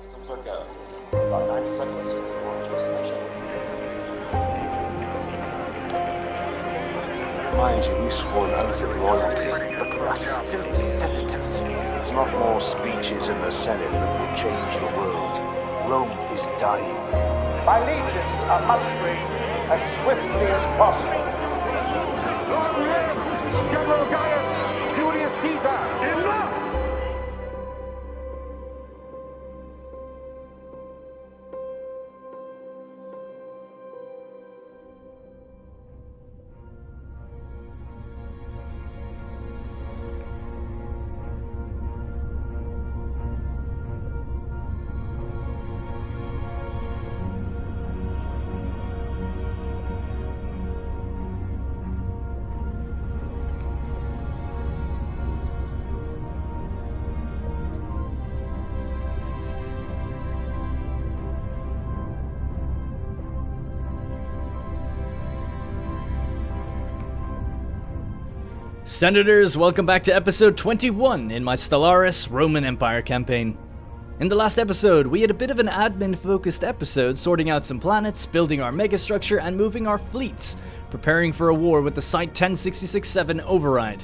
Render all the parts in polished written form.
Systems are go. About 90 seconds to launch destination. Mind you, we swore an oath of loyalty, but we are still senators. It's not more speeches in the Senate that will change the world. Rome is dying. My legions are mustering as swiftly as possible. General Gaius, Julius Caesar, enough! Senators, welcome back to episode 21 in my Stellaris Roman Empire campaign. In the last episode, we had a bit of an admin-focused episode, sorting out some planets, building our megastructure, and moving our fleets, preparing for a war with the Site 1066-7 override.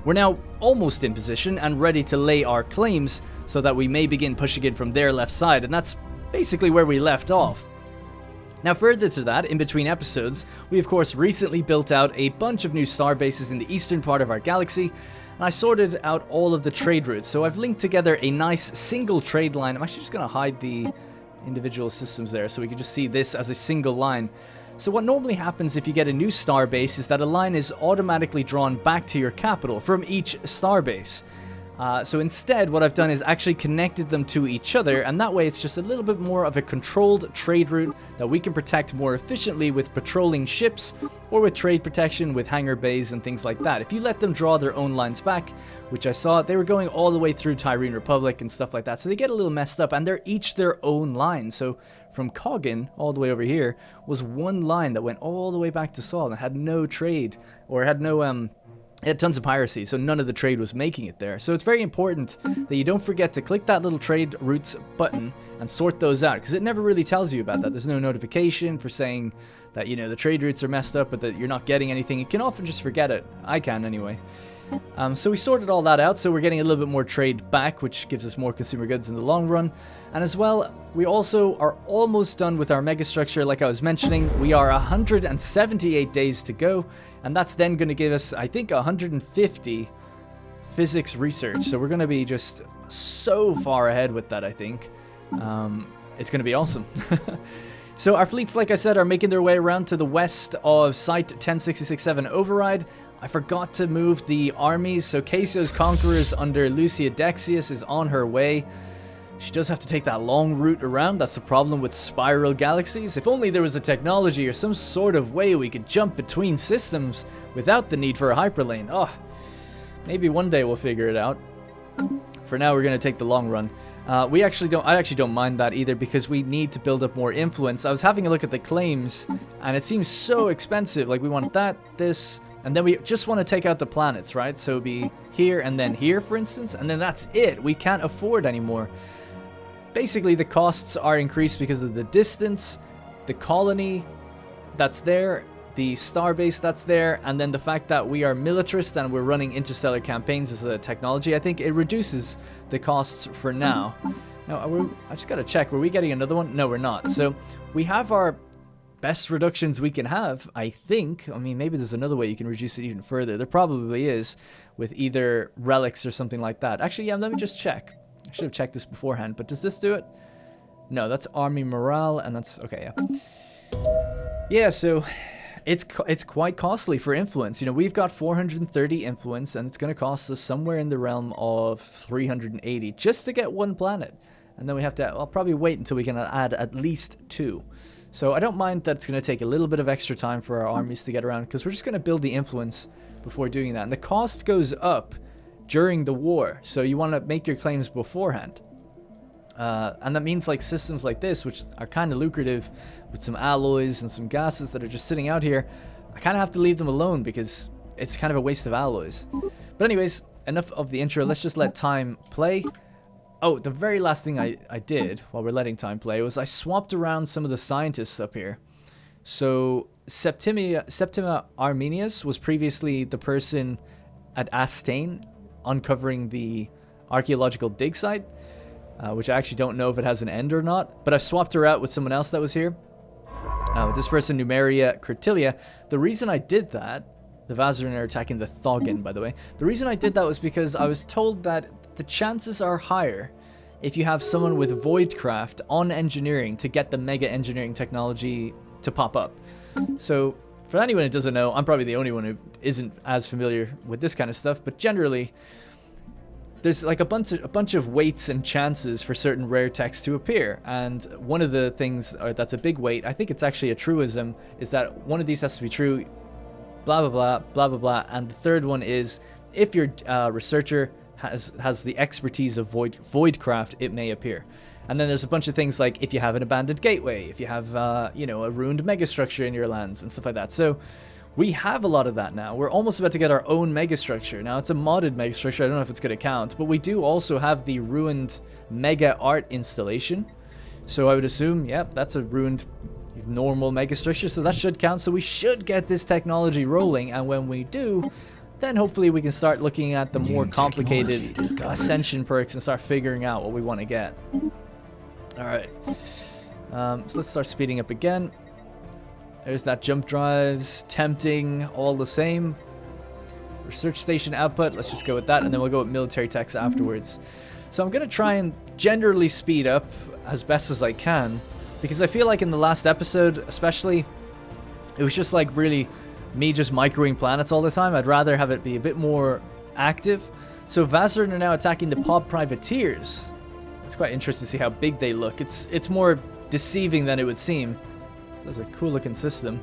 We're now almost in position and ready to lay our claims, so that we may begin pushing it from their left side, and that's basically where we left off. Now further to that, in between episodes, we of course recently built out a bunch of new star bases in the eastern part of our galaxy, and I sorted out all of the trade routes, so I've linked together a nice single trade line. I'm actually just going to hide the individual systems there so we can just see this as a single line. So what normally happens if you get a new star base is that a line is automatically drawn back to your capital from each star base. So instead, what I've done is actually connected them to each other, and that way it's just a little bit more of a controlled trade route that we can protect more efficiently with patrolling ships, or with trade protection with hangar bays and things like that. If you let them draw their own lines back, which I saw, they were going all the way through Tyrene Republic and stuff like that, so they get a little messed up, and they're each their own line. So from Coggin all the way over here was one line that went all the way back to Sol and had no trade, or had no it had tons of piracy, so none of the trade was making it there. So it's very important that you don't forget to click that little trade routes button and sort those out, because it never really tells you about that. There's no notification for saying that, you know, the trade routes are messed up, but that you're not getting anything. You can often just forget it. I can anyway. So we sorted all that out, so we're getting a little bit more trade back, which gives us more consumer goods in the long run. And as well, we also are almost done with our megastructure. Like I was mentioning, we are 178 days to go, and that's then going to give us, I think, 150 physics research. So we're going to be just so far ahead with that, I think. It's going to be awesome. So our fleets, like I said, are making their way around to the west of Site 1066-7 Override. I forgot to move the armies, so Casio's Conquerors under Lucia Dexius is on her way. She does have to take that long route around. That's the problem with spiral galaxies. If only there was a technology or some sort of way we could jump between systems without the need for a hyperlane. Oh, maybe one day we'll figure it out. For now, we're going to take the long run. I actually don't mind that either, because we need to build up more influence. I was having a look at the claims, and it seems so expensive. Like, we want that, this, and then we just want to take out the planets, right? So it'd be here and then here, for instance, and then that's it. We can't afford anymore. Basically, the costs are increased because of the distance, the colony that's there, the starbase that's there, and then the fact that we are militarist and we're running interstellar campaigns as a technology. I think it reduces the costs for now. Now, I just got to check. Were we getting another one? No, we're not. So we have our best reductions we can have, I think. I mean, maybe there's another way you can reduce it even further. There probably is, with either relics or something like that. Actually, yeah, let me just check. I should have checked this beforehand, but does this do it? No, that's army morale, and that's... okay, yeah. Yeah, so it's quite costly for influence. You know, we've got 430 influence, and it's going to cost us somewhere in the realm of 380 just to get one planet. And then we have to... I'll probably wait until we can add at least 2. So I don't mind that it's going to take a little bit of extra time for our armies to get around, because we're just going to build the influence before doing that. And the cost goes up during the war, so you want to make your claims beforehand. And that means like systems like this, which are kind of lucrative with some alloys and some gases that are just sitting out here, I kind of have to leave them alone because it's kind of a waste of alloys. But anyways, enough of the intro. Let's just let time play. Oh, the very last thing I did while we're letting time play was I swapped around some of the scientists up here. So Septima Arminius was previously the person at Astane uncovering the archaeological dig site, which I actually don't know if it has an end or not, but I swapped her out with someone else that was here. This person, Numeria Curtilia. The reason I did that, the Vazuran are attacking the Thogan, by the way. The reason I did that was because I was told that the chances are higher if you have someone with Voidcraft on engineering to get the mega engineering technology to pop up. So, for anyone who doesn't know, I'm probably the only one who isn't as familiar with this kind of stuff, but generally, there's like a bunch of weights and chances for certain rare techs to appear, and one of the things that's a big weight, I think it's actually a truism, is that one of these has to be true, blah blah blah, blah blah blah, and the third one is if your researcher has the expertise of Voidcraft, it may appear. And then there's a bunch of things like if you have an abandoned gateway, if you have you know, a ruined megastructure in your lands and stuff like that. So we have a lot of that now. We're almost about to get our own megastructure. Now it's a modded megastructure. I don't know if it's going to count, but we do also have the ruined mega art installation. So I would assume, yep, that's a ruined normal megastructure, so that should count. So we should get this technology rolling, and when we do, then hopefully we can start looking at the more complicated ascension perks and start figuring out what we want to get. Alright, so let's start speeding up again. There's that jump drives, tempting, all the same. Research station output, let's just go with that, and then we'll go with military techs afterwards. So I'm going to try and generally speed up as best as I can, because I feel like in the last episode especially, it was just like really me just microwing planets all the time. I'd rather have it be a bit more active. So Vazuran are now attacking the pod privateers. It's quite interesting to see how big they look. It's more deceiving than it would seem. That's a cool looking system.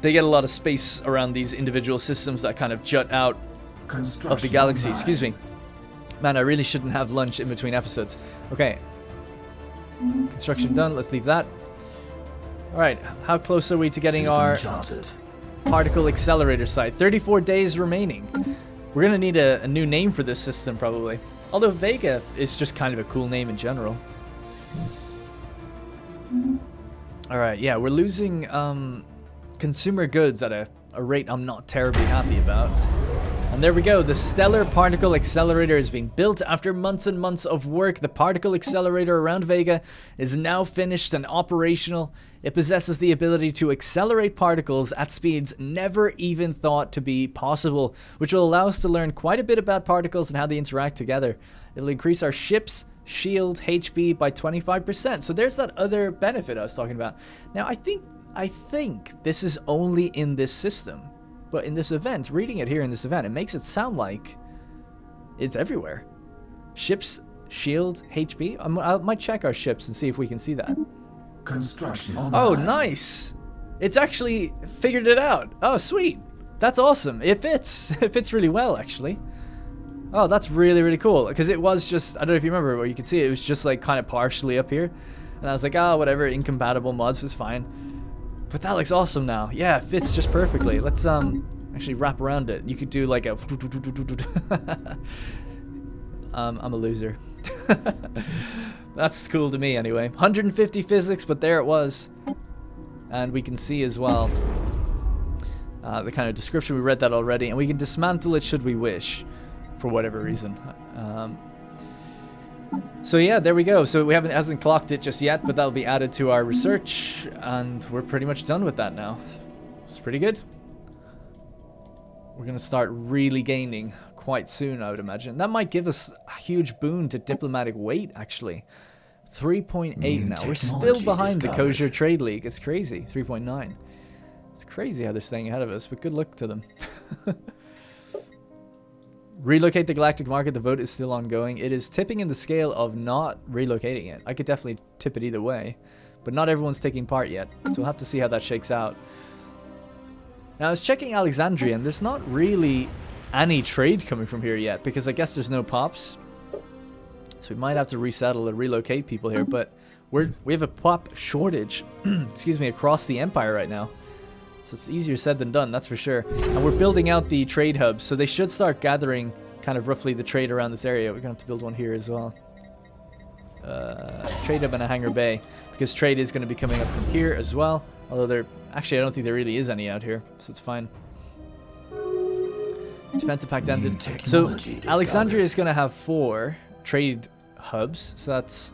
They get a lot of space around these individual systems that kind of jut out of the galaxy. Excuse me. Man, I really shouldn't have lunch in between episodes. Okay. Construction done. Let's leave that. Alright, how close are we to getting our particle accelerator site? 34 days remaining. We're going to need a new name for this system, probably. Although Vega is just kind of a cool name in general. Alright, yeah, we're losing consumer goods at a rate I'm not terribly happy about. And there we go, the Stellar Particle Accelerator is being built after months and months of work. The particle accelerator around Vega is now finished and operational. It possesses the ability to accelerate particles at speeds never even thought to be possible, which will allow us to learn quite a bit about particles and how they interact together. It'll increase our ship's shield HP by 25%. So there's that other benefit I was talking about. Now I think this is only in this system. But in this event, reading it here in this event, it makes it sound like it's everywhere. Ships, shield, HP. I might check our ships and see if we can see that. Construction. Oh, nice! It's actually figured it out. Oh, sweet. That's awesome. It fits. It fits really well, actually. Oh, that's really, really cool. Because it was just, I don't know if you remember, but you can see it was just like kind of partially up here. And I was like, oh, whatever, incompatible mods was fine. But that looks awesome now. Yeah, it fits just perfectly. Let's actually wrap around it. You could do like a I'm a loser. That's cool to me anyway. 150 physics, but there it was. And we can see as well the kind of description. We read that already, and we can dismantle it should we wish, for whatever reason. So yeah, there we go. So we hasn't clocked it just yet, but that'll be added to our research, and we're pretty much done with that now. It's pretty good. We're gonna start really gaining quite soon, I would imagine. That might give us a huge boon to diplomatic weight, actually. 3.8 now. We're still behind the Kosher Trade League. It's crazy. 3.9. It's crazy how they're staying ahead of us, but good luck to them. Relocate the Galactic market. The vote is still ongoing. It is tipping in the scale of not relocating it. I could definitely tip it either way, but not everyone's taking part yet, so we'll have to see how that shakes out. Now I was checking Alexandria, and there's not really any trade coming from here yet, because I guess there's no pops, so we might have to resettle and relocate people here. But we have a pop shortage excuse me, across the empire right now. So it's easier said than done, that's for sure. And we're building out the trade hubs, so they should start gathering kind of roughly the trade around this area. We're going to have to build one here as well. Trade hub and a hangar bay, because trade is going to be coming up from here as well. Although there, actually, I don't think there really is any out here, so it's fine. Defensive pact ended. So Alexandria is going to have 4 trade hubs. So that's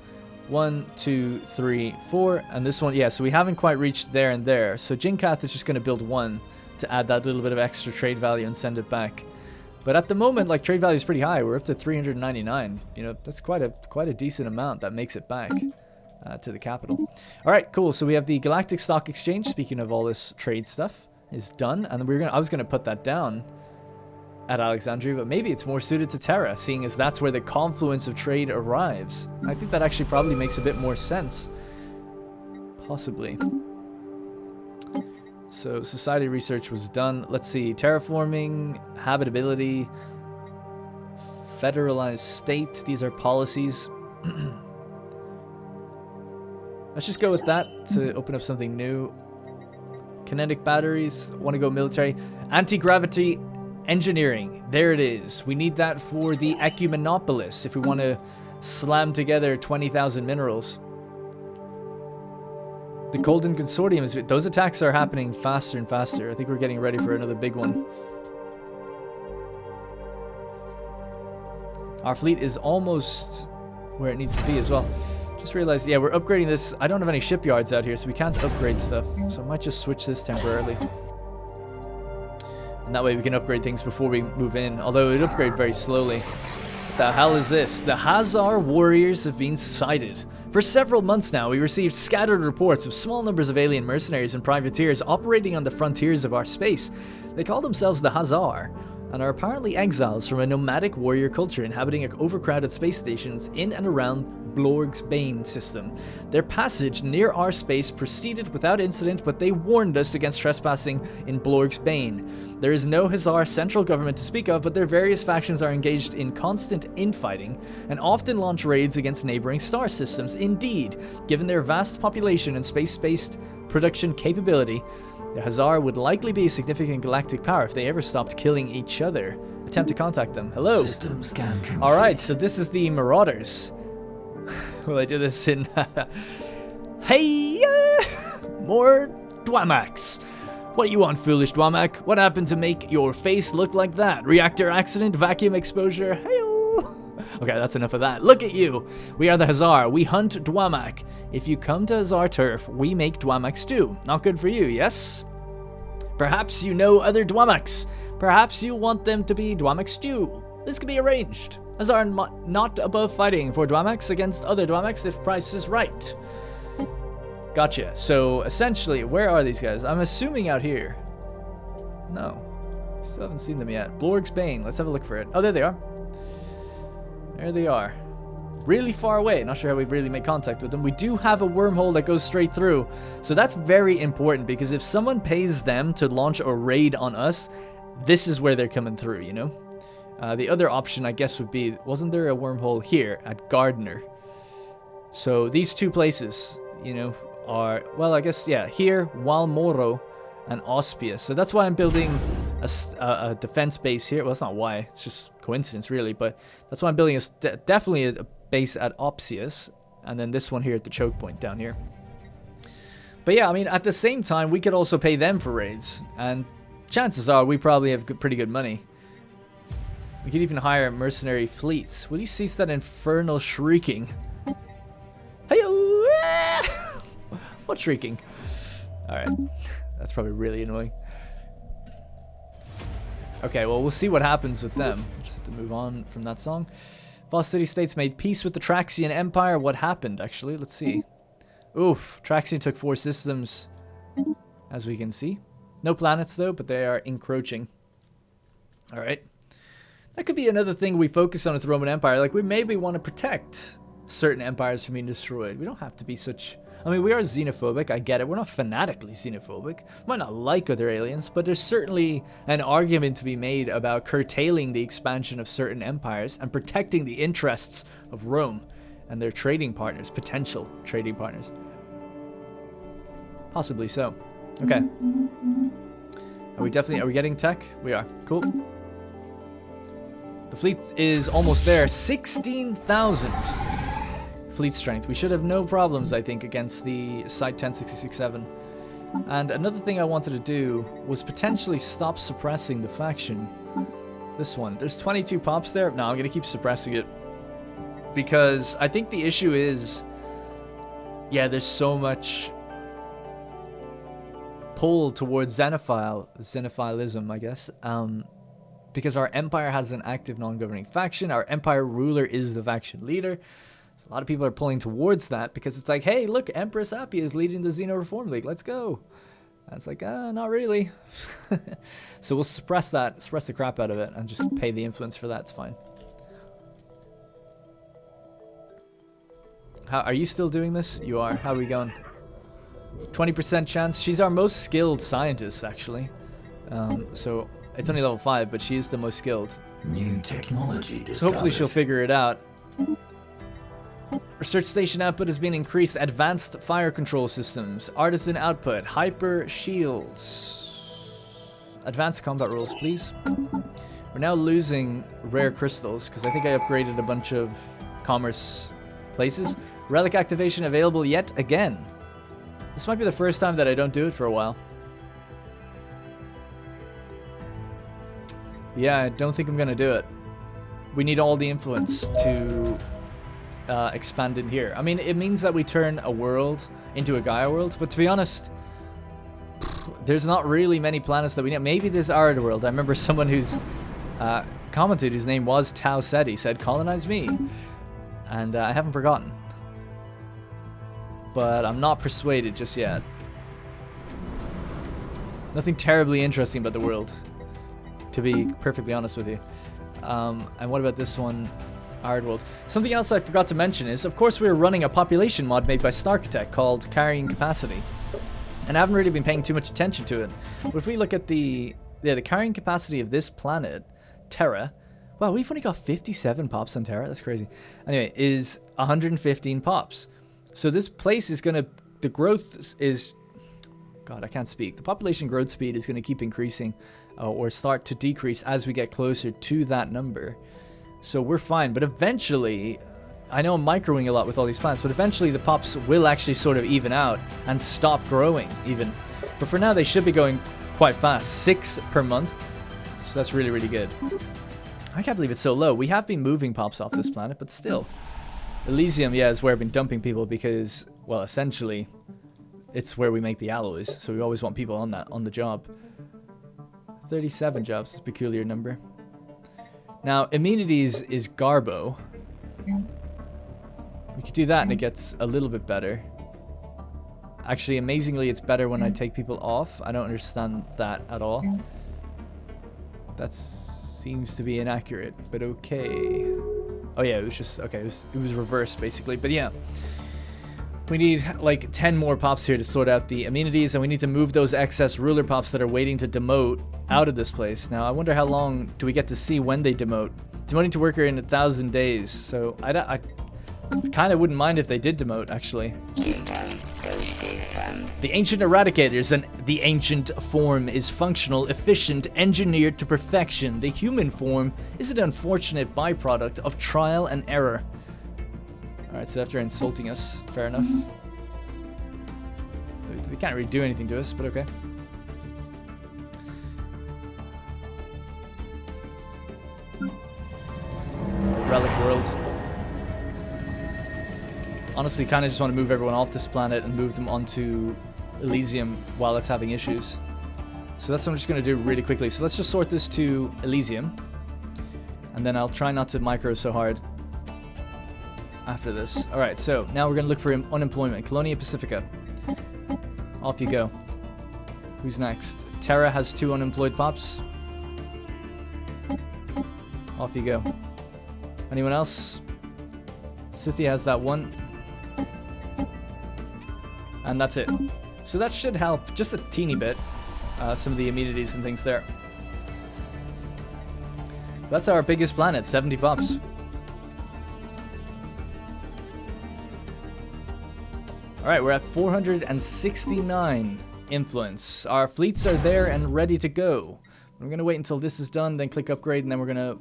1, 2, 3, 4, and this one, yeah. So we haven't quite reached there and there. So Jinkath is just going to build 1 to add that little bit of extra trade value and send it back. But at the moment, like, trade value is pretty high. We're up to 399. You know, that's quite a decent amount that makes it back to the capital. All right, cool. So we have the Galactic Stock Exchange. Speaking of all this trade stuff, is done, and I was gonna put that down at Alexandria, but maybe it's more suited to Terra, seeing as that's where the confluence of trade arrives. I think that actually probably makes a bit more sense. Possibly. So society research was done. Let's see. Terraforming, habitability, federalized state. These are policies. Let's just go with that to open up something new. Kinetic batteries. Want to go military. Anti-gravity engineering. There it is. We need that for the Ecumenopolis if we want to slam together 20,000 minerals. The Golden Consortium is... Those attacks are happening faster and faster. I think we're getting ready for another big one. Our fleet is almost where it needs to be as well. Just realized, yeah, we're upgrading this. I don't have any shipyards out here, so we can't upgrade stuff. So I might just switch this temporarily. And that way we can upgrade things before we move in. Although it upgrade very slowly. What the hell is this? The Hazar warriors have been sighted. For several months now, we received scattered reports of small numbers of alien mercenaries and privateers operating on the frontiers of our space. They call themselves the Hazar, and are apparently exiles from a nomadic warrior culture inhabiting overcrowded space stations in and around Blorg's Bane system. Their passage near our space proceeded without incident, but they warned us against trespassing in Blorg's Bane. There is no Hazar central government to speak of, but their various factions are engaged in constant infighting and often launch raids against neighboring star systems. Indeed, given their vast population and space-based production capability, the Hazar would likely be a significant galactic power if they ever stopped killing each other. Attempt to contact them. Hello. System scan complete. Alright, so this is the Marauders. Will I do this in... Hey! More Dwamax. What do you want, foolish Dwamak? What happened to make your face look like that? Reactor accident? Vacuum exposure? Hey-o! Okay, that's enough of that. Look at you! We are the Hazar. We hunt Dwamak. If you come to Hazar turf, we make Dwamak stew. Not good for you, yes? Perhaps you know other Dwamaks. Perhaps you want them to be Dwamak stew. This could be arranged. Hazar not above fighting for Dwamaks against other Dwamaks if price is right. Gotcha. So, essentially, where are these guys? I'm assuming out here. No. Still haven't seen them yet. Blorg's Bane. Let's have a look for it. Oh, there they are. There they are. Really far away. Not sure how we really make contact with them. We do have a wormhole that goes straight through. So that's very important, because if someone pays them to launch a raid on us, this is where they're coming through, you know? The other option, I guess, would be... Wasn't there a wormhole here at Gardner? So these two places, you know, are... Well, I guess, yeah. Here, Walmoro and Auspius. So that's why I'm building a defense base here. Well, that's not why. It's just coincidence, really. But that's why I'm building definitely a base at Opsius. And then this one here at the choke point down here. But yeah, I mean, at the same time, we could also pay them for raids. And chances are we probably have pretty good money. We could even hire mercenary fleets. Will you cease that infernal shrieking? Hey-o! What shrieking? Alright. That's probably really annoying. Okay, well, we'll see what happens with them. Just have to move on from that song. Voss City States made peace with the Traxian Empire. What happened, actually? Let's see. Oof. Traxian took 4 systems, as we can see. No planets, though, but they are encroaching. Alright. That could be another thing we focus on as the Roman Empire. Like, we maybe want to protect certain empires from being destroyed. We don't have to be such... I mean, we are xenophobic, I get it. We're not fanatically xenophobic. We might not like other aliens, but there's certainly an argument to be made about curtailing the expansion of certain empires and protecting the interests of Rome and their trading partners, potential trading partners. Possibly so. Okay. Are we getting tech? We are. Cool. The fleet is almost there. 16,000 fleet strength. We should have no problems, I think, against the Site 10667. And another thing I wanted to do was potentially stop suppressing the faction. This one. There's 22 pops there. No, I'm going to keep suppressing it. Because I think the issue is... yeah, there's so much pull towards xenophilism, I guess. Because our empire has an active non-governing faction. Our empire ruler is the faction leader. So a lot of people are pulling towards that because it's like, hey, look, Empress Appia is leading the Xeno Reform League. Let's go. And it's like, not really. So we'll suppress that, suppress the crap out of it, and just pay the influence for that. It's fine. How are you still doing this? You are. How are we going? 20% chance. She's our most skilled scientist, actually. So it's only level 5, but she is the most skilled. New technology discovered. So hopefully she'll figure it out. Research station output has been increased. Advanced fire control systems. Artisan output. Hyper shields. Advanced combat rules, please. We're now losing rare crystals because I think I upgraded a bunch of commerce places. Relic activation available yet again. This might be the first time that I don't do it for a while. Yeah, I don't think I'm gonna do it. We need all the influence to expand in here. I mean, it means that we turn a world into a Gaia world, but to be honest, there's not really many planets that we need. Maybe this Arid world. I remember someone who's commented, whose name was Tau Seti, said, colonize me. And I haven't forgotten. But I'm not persuaded just yet. Nothing terribly interesting about the world, to be perfectly honest with you. And what about this one? Arid world. Something else I forgot to mention is, of course, we're running a population mod made by Starchitec called Carrying Capacity. And I haven't really been paying too much attention to it. But if we look at the carrying capacity of this planet, Terra, wow, we've only got 57 pops on Terra. That's crazy. Anyway, is 115 pops. So this place is going to... the growth is... God, I can't speak. The population growth speed is going to keep increasing or start to decrease as we get closer to that number. So we're fine. But eventually... I know I'm microing a lot with all these planets, but eventually the pops will actually sort of even out and stop growing even. But for now, they should be going quite fast. 6 per month. So that's really, really good. I can't believe it's so low. We have been moving pops off this planet, but still. Elysium, yeah, is where I've been dumping people because, well, essentially, it's where we make the alloys. So we always want people on the job. 37 jobs is a peculiar number. Now, immunities is Garbo. We could do that and it gets a little bit better. Actually, amazingly, it's better when I take people off. I don't understand that at all. That seems to be inaccurate, but okay. Oh yeah, it was just, okay, it was reversed basically, but yeah. We need like 10 more pops here to sort out the amenities, and we need to move those excess ruler pops that are waiting to demote out of this place. Now, I wonder how long do we get to see when they demote. Demoting to worker in 1,000 days, so I kind of wouldn't mind if they did demote, actually. The ancient eradicators and the ancient form is functional, efficient, engineered to perfection. The human form is an unfortunate byproduct of trial and error. Alright, so after insulting us, fair enough. They can't really do anything to us, but okay. Relic world. Honestly, kind of just want to move everyone off this planet and move them onto Elysium while it's having issues. So that's what I'm just going to do really quickly. So let's just sort this to Elysium. And then I'll try not to micro so hard after this. Alright, so now we're going to look for unemployment. Colonia Pacifica. Off you go. Who's next? Terra has 2 unemployed pops. Off you go. Anyone else? Scythia has that 1. And that's it. So that should help just a teeny bit. Some of the amenities and things there. That's our biggest planet, 70 pops. Alright, we're at 469 influence. Our fleets are there and ready to go. We're going to wait until this is done, then click upgrade, and then we're going to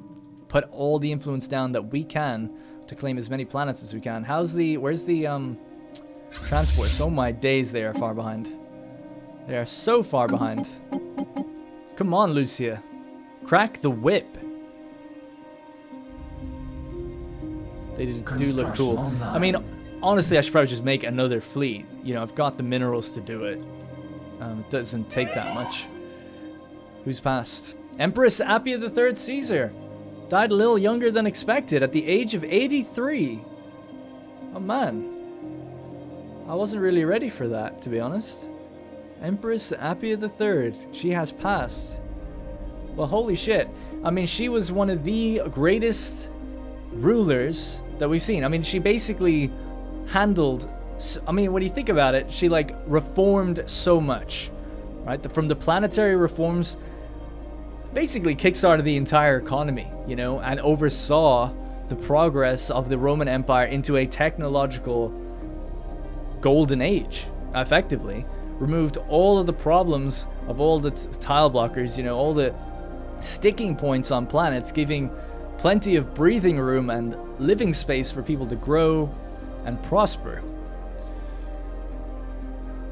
put all the influence down that we can to claim as many planets as we can. Where's the transports? Oh my days, they are far behind. They are so far behind. Come on, Lucia. Crack the whip. They do look cool. I mean, honestly, I should probably just make another fleet. You know, I've got the minerals to do it. It doesn't take that much. Who's passed? Empress Appia III Caesar. Died a little younger than expected at the age of 83. Oh man. I wasn't really ready for that, to be honest. Empress Appia III. She has passed. Well, holy shit. I mean, she was one of the greatest rulers that we've seen. I mean, she basically handled... I mean, when you think about it, she, like, reformed so much. Right? From the planetary reforms, basically kickstarted the entire economy, you know, and oversaw the progress of the Roman Empire into a technological golden age, effectively. Removed all of the problems of all the tile blockers, you know, all the sticking points on planets, giving plenty of breathing room and living space for people to grow and prosper.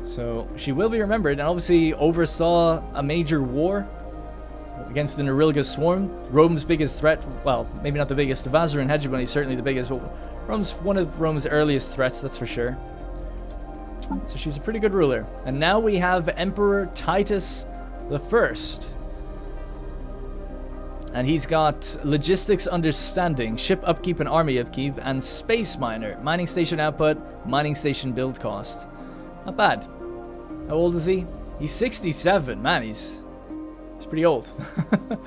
So she will be remembered, and obviously oversaw a major war against the Nerilga Swarm, Rome's biggest threat. Well, maybe not the biggest. The Vazuran hegemony is certainly the biggest, but one of Rome's earliest threats, that's for sure. So she's a pretty good ruler. And now we have Emperor Titus the First. And he's got logistics understanding, ship upkeep and army upkeep, and space miner, mining station output, mining station build cost. Not bad. How old is he? He's 67. Man, he's pretty old. Alright,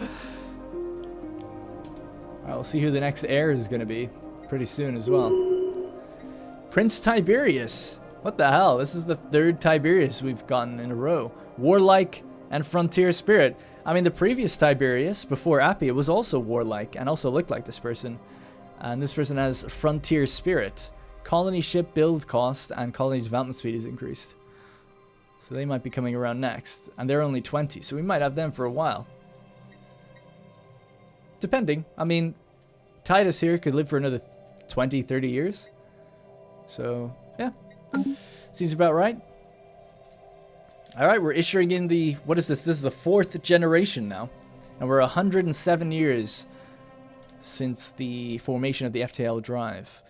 we'll see who the next heir is going to be pretty soon as well. Prince Tiberius. What the hell? This is the third Tiberius we've gotten in a row. Warlike and frontier spirit. I mean, the previous Tiberius, before Appia, was also warlike and also looked like this person. And this person has frontier spirit. Colony ship build cost and colony development speed is increased. So they might be coming around next. And they're only 20, so we might have them for a while. Depending. I mean, Titus here could live for another 20, 30 years. So, yeah. Seems about right. Alright, we're issuing in the... What is this? This is the 4th generation now. And we're 107 years since the formation of the FTL drive.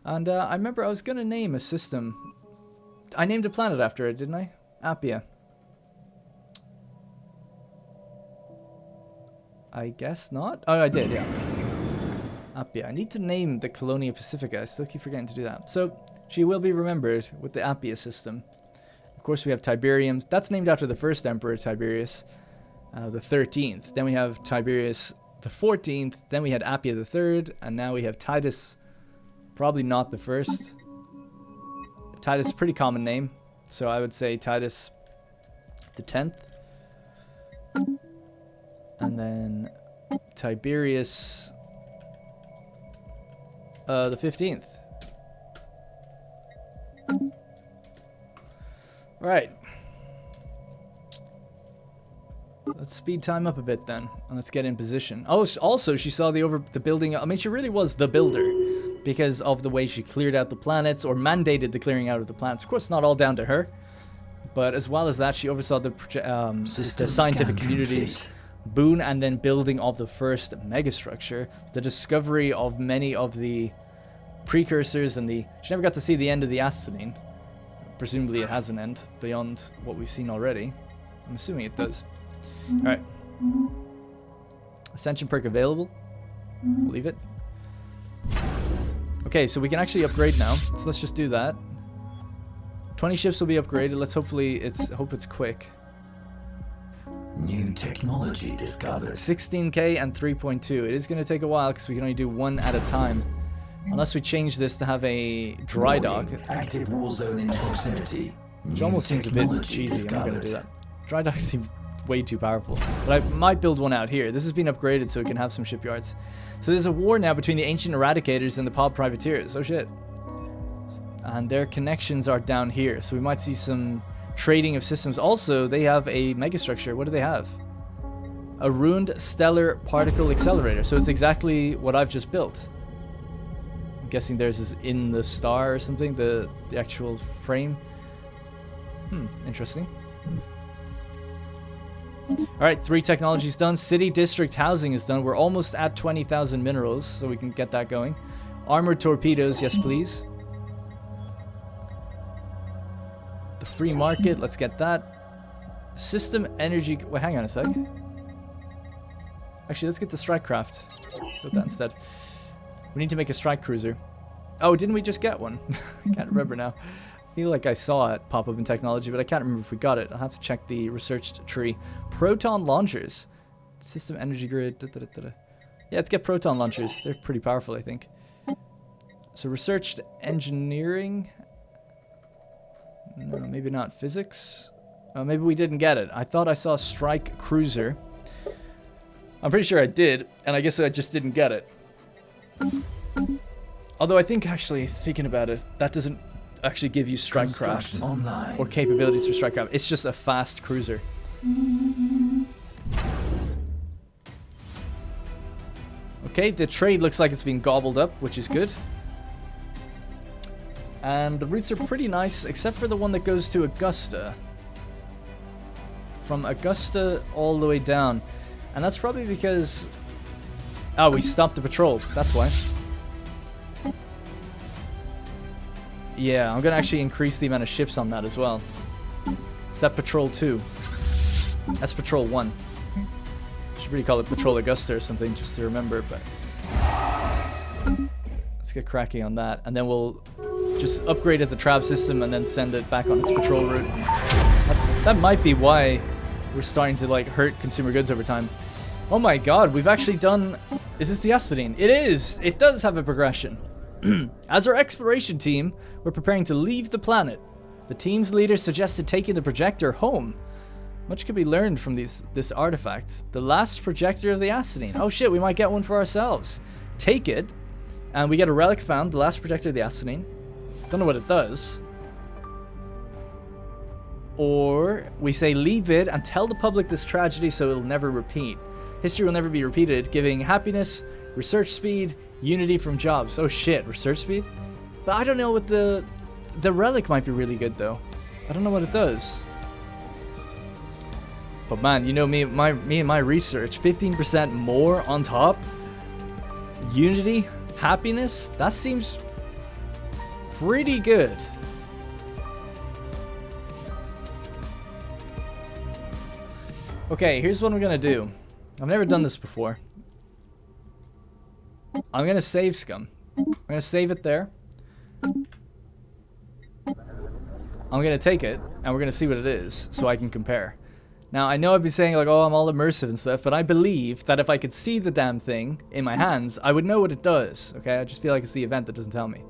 And I remember I was going to name a system. I named a planet after it, didn't I? Appia. I guess not. Oh, I did, yeah. Appia. I need to name the Colonia Pacifica. I still keep forgetting to do that. So, she will be remembered with the Appia system. Of course, we have Tiberium. That's named after the first emperor, Tiberius, the 13th. Then we have Tiberius the 14th. Then we had Appia the 3rd. And now we have Titus, probably not the first. Titus is a pretty common name. So I would say Titus the 10th. And then Tiberius the 15th. Right. Let's speed time up a bit then, and let's get in position. Oh, also she saw the building. I mean, she really was the builder because of the way she cleared out the planets or mandated the clearing out of the planets. Of course, not all down to her, but as well as that, she oversaw the scientific community's boon and then building of the first megastructure, the discovery of many of the precursors, and she never got to see the end of the Assassine. Presumably it has an end beyond what we've seen already. I'm assuming it does. Alright. Ascension perk available. Leave it. Okay, so we can actually upgrade now. So let's just do that. 20 ships will be upgraded. Let's hope it's quick. New technology discovered. 16k and 3.2. It is going to take a while because we can only do one at a time. Unless we change this to have a dry dock. Active war zone in proximity. Which almost seems a bit cheesy. I'm not going to do that. Dry docks seem way too powerful. But I might build one out here. This has been upgraded so we can have some shipyards. So there's a war now between the ancient eradicators and the pod privateers. Oh shit. And their connections are down here. So we might see some trading of systems. Also, they have a megastructure. What do they have? A ruined stellar particle accelerator. So it's exactly what I've just built. I'm guessing theirs is in the star or something, the actual frame. Interesting. Alright, 3 technologies done. City district housing is done. We're almost at 20,000 minerals, so we can get that going. Armored torpedoes, yes please. The free market, let's get that. System energy... Wait, hang on a sec. Actually, let's get the strike craft. Put that instead. We need to make a strike cruiser. Oh, didn't we just get one? I can't remember now. I feel like I saw it pop up in technology, but I can't remember if we got it. I'll have to check the researched tree. Proton Launchers. System energy grid. Yeah, let's get Proton Launchers. They're pretty powerful, I think. So researched engineering. No, maybe not physics. Oh, maybe we didn't get it. I thought I saw strike cruiser. I'm pretty sure I did, and I guess I just didn't get it. Although I think, actually, thinking about it, that doesn't actually give you strike craft or capabilities for strike craft. It's just a fast cruiser. Okay, the trade looks like it's been gobbled up, which is good. And the routes are pretty nice, except for the one that goes to Augusta. From Augusta all the way down. And that's probably because... Oh, we stopped the patrol. That's why. Yeah, I'm going to actually increase the amount of ships on that as well. Is that Patrol 2? That's Patrol 1. Should really call it Patrol Augusta or something, just to remember, but... Let's get cracking on that. And then we'll just upgrade at the trap system and then send it back on its patrol route. That might be why we're starting to, like, hurt consumer goods over time. Oh my god, we've actually done... Is this the Acidine? It is! It does have a progression. As our exploration team, we're preparing to leave the planet. The team's leader suggested taking the projector home. Much could be learned from this artifact. The last projector of the Acidine. Oh shit, we might get one for ourselves. Take it, and we get a relic found, the last projector of the Acidine. Don't know what it does. Or we say leave it and tell the public this tragedy so it'll never repeat. History will never be repeated, giving happiness, research speed, unity from jobs. Oh shit, research speed? But I don't know what the relic might be really good though. I don't know what it does. But man, you know me and my research, 15% more on top. Unity, happiness, that seems pretty good. Okay, here's what I'm gonna do. I've never done this before. I'm gonna save Scum. I'm gonna save it there. I'm gonna take it, and we're gonna see what it is, so I can compare. Now, I know I've been saying, like, oh, I'm all immersive and stuff, but I believe that if I could see the damn thing in my hands, I would know what it does, okay? I just feel like it's the event that doesn't tell me.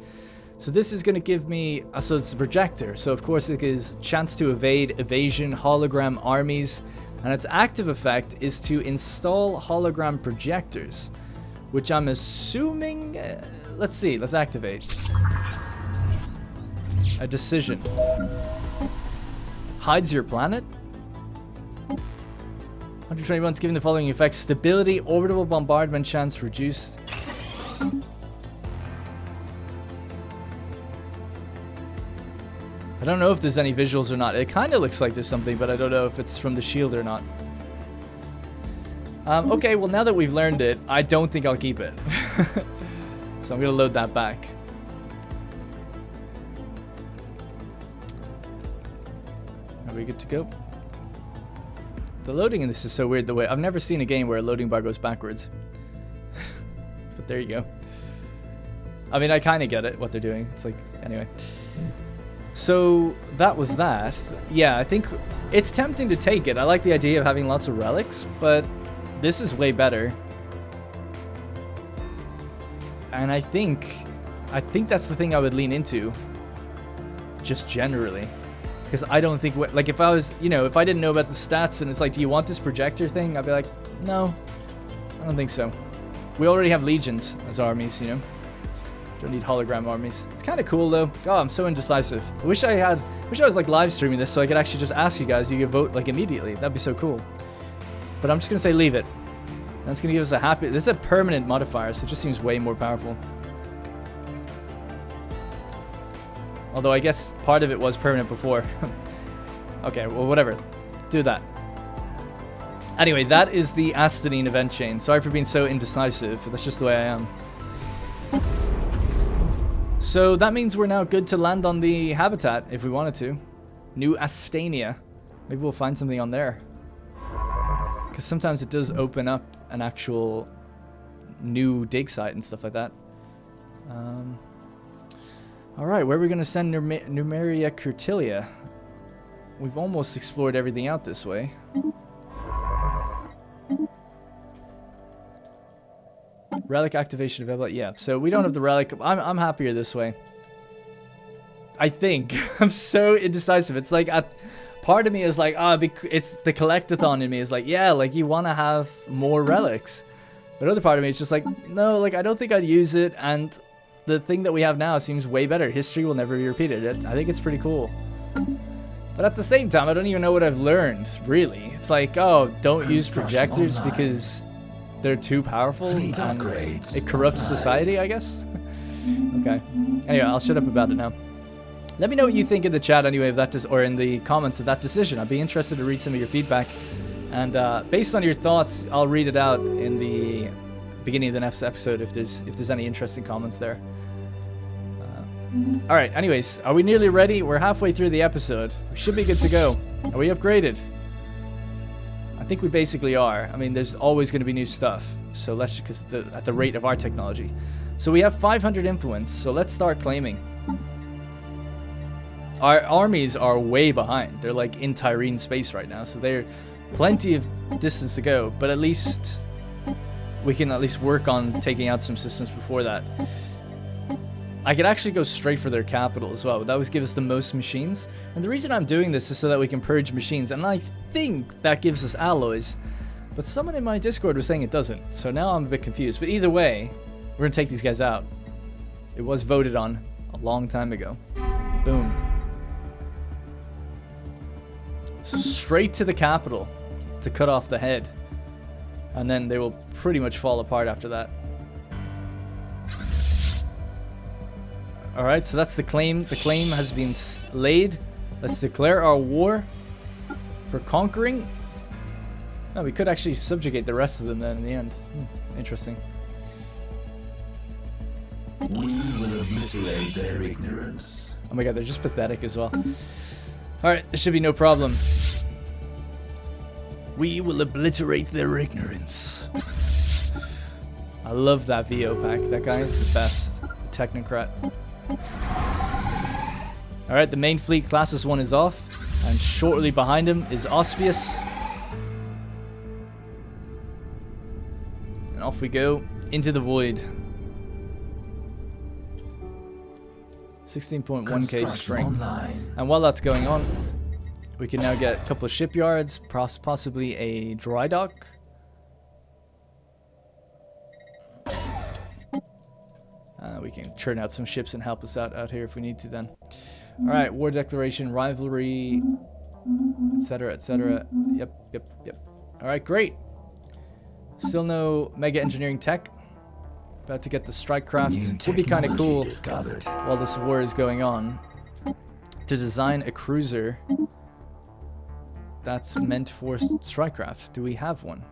So this is gonna give me, so it's a projector, so of course it is chance to evade, evasion, hologram armies, and its active effect is to install hologram projectors, which I'm assuming... let's see, let's activate. A decision. Hides your planet? 121 is given the following effects. Stability, orbital bombardment chance reduced. I don't know if there's any visuals or not. It kind of looks like there's something, but I don't know if it's from the shield or not. Okay, well now that we've learned it, I don't think I'll keep it. So I'm going to load that back. Are we good to go? The loading in this is so weird the way... I've never seen a game where a loading bar goes backwards. But there you go. I mean, I kind of get it, what they're doing. It's like... Anyway. So, that was that. Yeah, I think it's tempting to take it. I like the idea of having lots of relics, but this is way better. And I think that's the thing I would lean into. Just generally. Because I don't think, like, if I was, you know, if I didn't know about the stats and it's like, do you want this projector thing? I'd be like, no, I don't think so. We already have legions as armies, you know. Don't need hologram armies. It's kind of cool, though. Oh, I'm so indecisive. I wish I had Wish I was like live streaming this so I could actually just ask you guys. You could vote like immediately. That'd be so cool. But I'm just gonna say leave it. That's gonna give us a happy. This is a permanent modifier, so it just seems way more powerful. Although I guess part of it was permanent before. Okay, well whatever. Do that. Anyway, that is the Astatine event chain. Sorry for being so indecisive, but that's just the way I am. So that means we're now good to land on the habitat if we wanted to. New Astania. Maybe we'll find something on there. Because sometimes it does open up an actual new dig site and stuff like that. Alright, where are we going to send Numeria Curtilia? We've almost explored everything out this way. Relic activation available. Yeah, so we don't have the relic. I'm happier this way. I think. I'm so indecisive. It's like part of me is like, it's the collectathon in me is like, yeah, like you want to have more relics. But other part of me is just like, no, like I don't think I'd use it, and the thing that we have now seems way better. History will never be repeated. I think it's pretty cool. But at the same time, I don't even know what I've learned, really. It's like, oh, don't use projectors because they're too powerful and it corrupts society, I guess. Okay. Anyway, I'll shut up about it now. Let me know what you think in the chat anyway, or in the comments of that decision. I'd be interested to read some of your feedback. And based on your thoughts, I'll read it out in the beginning of the next episode if there's any interesting comments there. Alright, anyways, are we nearly ready? We're halfway through the episode. We should be good to go. Are we upgraded? I think we basically are. I mean, there's always going to be new stuff. So let's, because at the rate of our technology. So we have 500 influence, so let's start claiming. Our armies are way behind. They're like in Tyrene space right now, so they're plenty of distance to go, but at least we can at least work on taking out some systems before that. I could actually go straight for their capital as well. That would give us the most machines. And the reason I'm doing this is so that we can purge machines. And I think that gives us alloys. But someone in my Discord was saying it doesn't. So now I'm a bit confused. But either way, we're going to take these guys out. It was voted on a long time ago. Boom. So straight to the capital to cut off the head. And then they will pretty much fall apart after that. Alright, so that's the claim. The claim has been laid. Let's declare our war for conquering. No, we could actually subjugate the rest of them then in the end. Interesting. We will obliterate their ignorance. Oh my god, they're just pathetic as well. Alright, this should be no problem. We will obliterate their ignorance. I love that VO pack. That guy is the best. Technocrat. Alright, the main fleet classes 1 is off, and shortly behind him is Auspius. And off we go into the void. 16.1k strength. And while that's going on, we can now get a couple of shipyards, possibly a dry dock. We can churn out some ships and help us out here if we need to then. Alright, war declaration, rivalry, etc, etc. Yep. Alright, great. Still no mega engineering tech. About to get the strike craft. Would be kind of cool while this war is going on to design a cruiser that's meant for strike craft. Do we have one?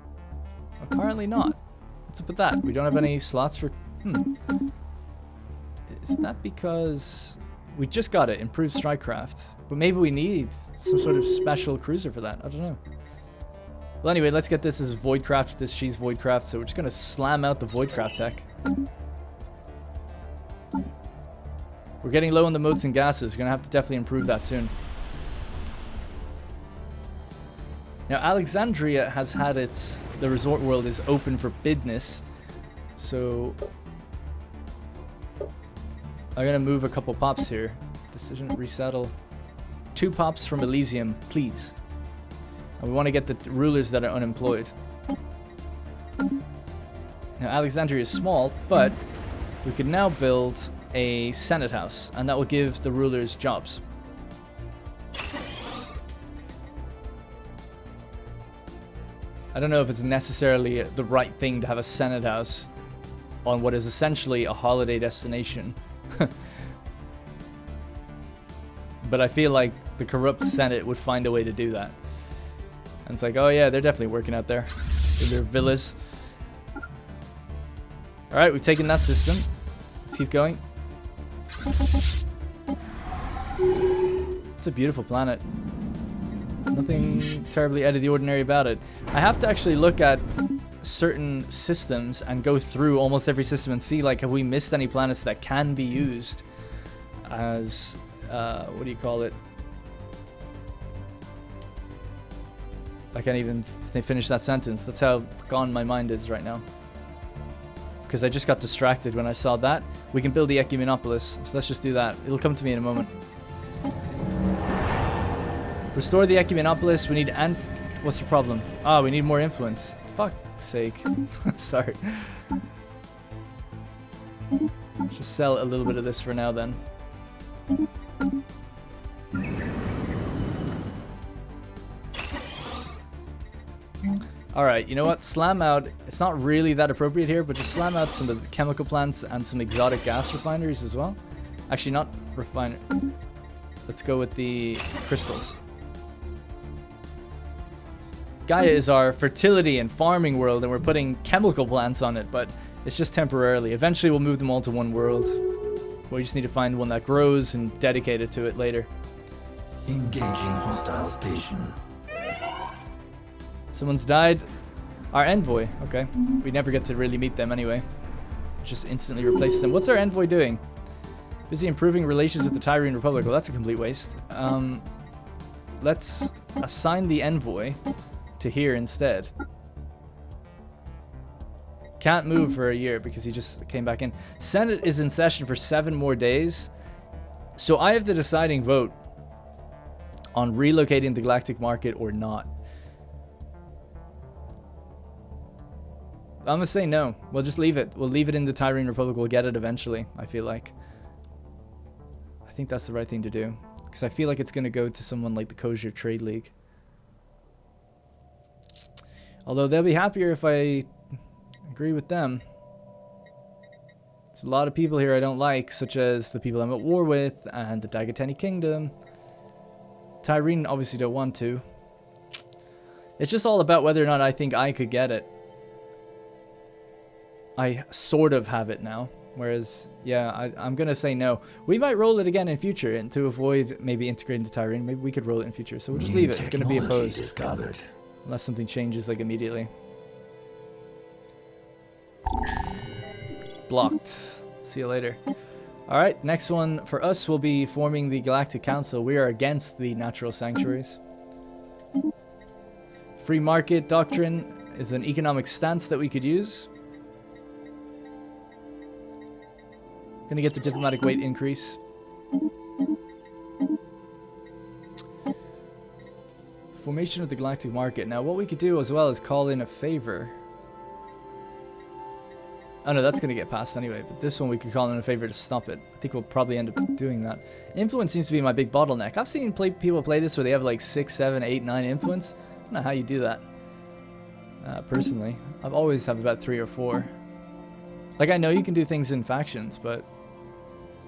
Apparently not. What's up with that? We don't have any slots for... Is that because we just got it, improved strikecraft, but maybe we need some sort of special cruiser for that? I don't know. Well, anyway, let's get this as Voidcraft. She's Voidcraft, so we're just gonna slam out the Voidcraft tech. We're getting low on the motes and gases. We're gonna have to definitely improve that soon. Now, Alexandria has had the resort world is open for business, so I'm gonna move a couple pops here. Decision, resettle. 2 pops from Elysium, please. And we want to get the rulers that are unemployed. Now, Alexandria is small, but we can now build a Senate house, and that will give the rulers jobs. I don't know if it's necessarily the right thing to have a Senate house on what is essentially a holiday destination. But I feel like the corrupt Senate would find a way to do that. And it's like, oh yeah, they're definitely working out there in their villas. Alright, we've taken that system. Let's keep going. It's a beautiful planet. Nothing terribly out of the ordinary about it. I have to actually look at certain systems and go through almost every system and see, like, have we missed any planets that can be used as, what do you call it? I can't even finish that sentence. That's how gone my mind is right now. Because I just got distracted when I saw that. We can build the Ecumenopolis, so let's just do that. It'll come to me in a moment. Restore the Ecumenopolis. We need what's the problem? Ah, we need more influence. Fuck's sake. Sorry. Just sell a little bit of this for now then. Alright, you know what? Slam out. It's not really that appropriate here, but just slam out some of the chemical plants and some exotic gas refineries as well. Actually, not refinery. Let's go with the crystals. Gaia is our fertility and farming world, and we're putting chemical plants on it, but it's just temporarily. Eventually, we'll move them all to one world. We just need to find one that grows and dedicate it to it later. Engaging hostile station. Someone's died. Our envoy. Okay. We never get to really meet them anyway. Just instantly replaces them. What's our envoy doing? Busy improving relations with the Tyrene Republic. Well, that's a complete waste. Let's assign the envoy to here instead. Can't move for a year because he just came back in. Senate is in session for 7 more days. So I have the deciding vote on relocating the galactic market or not. I'm gonna say no. We'll just leave it. We'll leave it in the Tyrene Republic. We'll get it eventually, I feel like. I think that's the right thing to do. Because I feel like it's gonna go to someone like the Kosher Trade League. Although they'll be happier if I agree with them. There's a lot of people here I don't like, such as the people I'm at war with and the Dagateni Kingdom. Tyrene obviously don't want to. It's just all about whether or not I think I could get it. I sort of have it now. Whereas, yeah, I'm going to say no. We might roll it again in future and to avoid maybe integrating to Tyrene. Maybe we could roll it in future. So we'll just leave it. It's going to be opposed. Discovered. Unless something changes like immediately. Blocked. See you later. Alright, next one for us will be forming the Galactic Council. We are against the natural sanctuaries. Free market doctrine is an economic stance that we could use. Gonna get the diplomatic weight increase. Formation of the Galactic Market. Now what we could do as well is call in a favor. Oh no, that's gonna get passed anyway, but this one we could call in a favor to stop it. I think we'll probably end up doing that. Influence seems to be my big bottleneck. I've seen people play this where they have like 6, 7, 8, 9 influence. I don't know how you do that. Personally, I've always have about 3 or 4. Like, I know you can do things in factions, but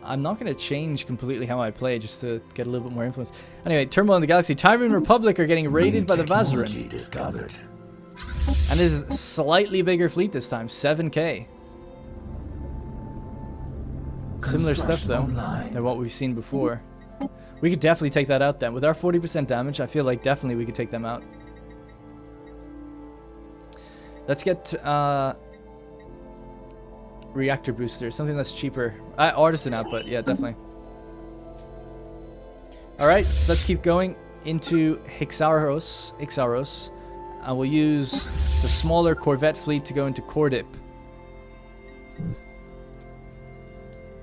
I'm not going to change completely how I play just to get a little bit more influence. Anyway, Turmoil in the Galaxy. Tyrene Republic are getting raided by the Vazuran. Discovered. And it is a slightly bigger fleet this time, 7k. Similar stuff, though, than what we've seen before. We could definitely take that out then. With our 40% damage, I feel like definitely we could take them out. Let's get reactor booster, something that's cheaper. Artisan output, yeah, definitely. Alright, so let's keep going into Ixaros. And we'll use the smaller Corvette fleet to go into Cordip.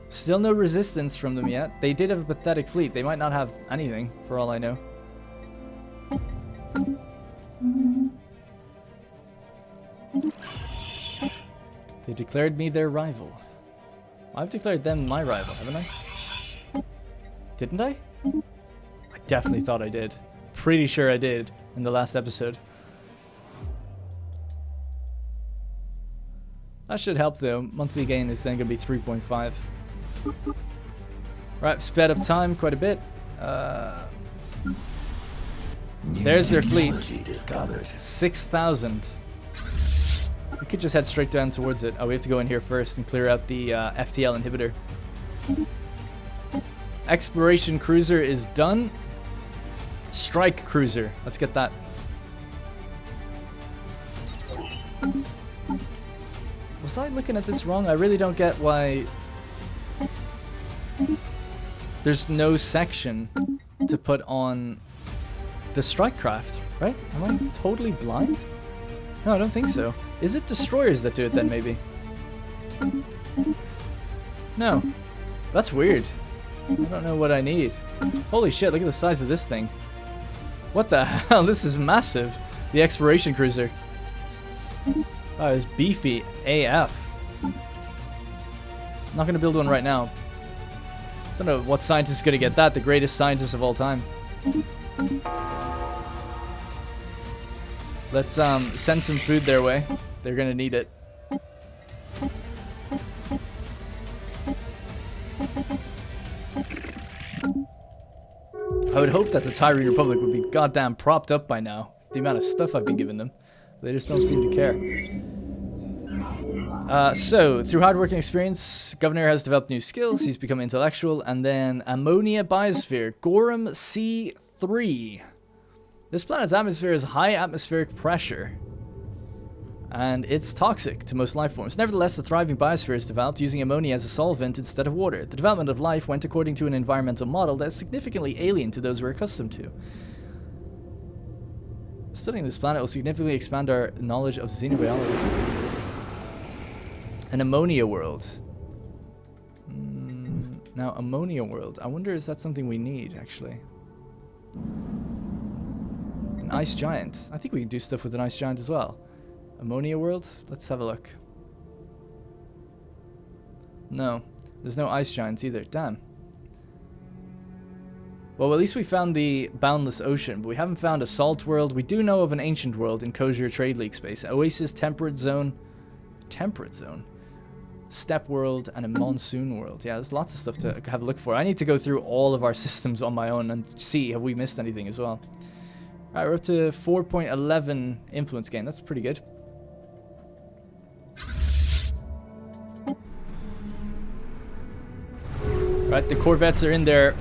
Still no resistance from them yet. They did have a pathetic fleet. They might not have anything, for all I know. They declared me their rival. I've declared them my rival, haven't I? Didn't I? I definitely thought I did. Pretty sure I did in the last episode. That should help though. Monthly gain is then going to be 3.5. Right, sped up time quite a bit. There's their fleet. Discovered. 6,000. We could just head straight down towards it. Oh, we have to go in here first and clear out the FTL inhibitor. Exploration cruiser is done. Strike cruiser. Let's get that. Was I looking at this wrong? I really don't get why there's no section to put on the strike craft, right? Am I totally blind? No, I don't think so. Is it destroyers that do it then, maybe? No. That's weird. I don't know what I need. Holy shit, look at the size of this thing. What the hell? This is massive. The exploration cruiser. Oh, it's beefy AF. I'm not going to build one right now. Don't know what scientist is going to get that. The greatest scientist of all time. Let's send some food their way. They're going to need it. I would hope that the Tyrene Republic would be goddamn propped up by now. The amount of stuff I've been giving them. They just don't seem to care. So, through hard-working experience, Governor has developed new skills. He's become intellectual. And then, ammonia biosphere. Gorham C3. This planet's atmosphere is high atmospheric pressure. And it's toxic to most life forms. Nevertheless, a thriving biosphere is developed using ammonia as a solvent instead of water. The development of life went according to an environmental model that is significantly alien to those we're accustomed to. Studying this planet will significantly expand our knowledge of xenobiology. An ammonia world. Now, ammonia world. I wonder, is that something we need, actually? An ice giant. I think we can do stuff with an ice giant as well. Ammonia world? Let's have a look. No. There's no ice giants either. Damn. Well, at least we found the boundless ocean, but we haven't found a salt world. We do know of an ancient world in Kosher Trade League space. Oasis, temperate zone. Temperate zone? Steppe world and a monsoon world. Yeah, there's lots of stuff to have a look for. I need to go through all of our systems on my own and see have we missed anything as well. Alright, we're up to 4.11 influence gain. That's pretty good. Right, the corvettes are in there.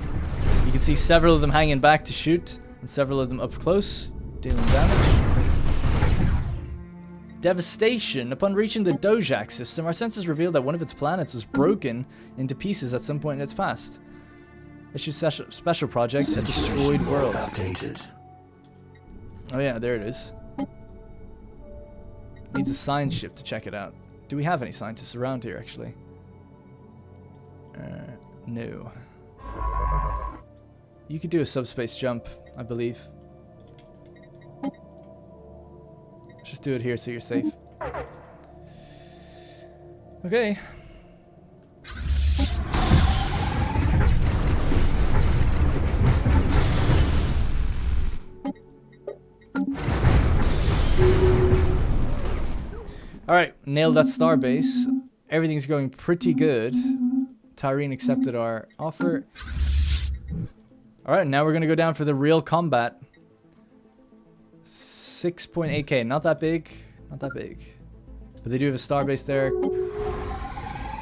You can see several of them hanging back to shoot, and several of them up close, dealing damage. Devastation. Upon reaching the Dojak system, our sensors revealed that one of its planets was broken into pieces at some point in its past. Issue special project, a destroyed world. Updated. Oh yeah, there it is. Needs a science ship to check it out. Do we have any scientists around here, actually? No. You could do a subspace jump, I believe. Just do it here so you're safe. Okay. Alright, nailed that starbase. Everything's going pretty good. Tyrene accepted our offer. Alright, now we're going to go down for the real combat. 6.8k, not that big. Not that big. But they do have a starbase there.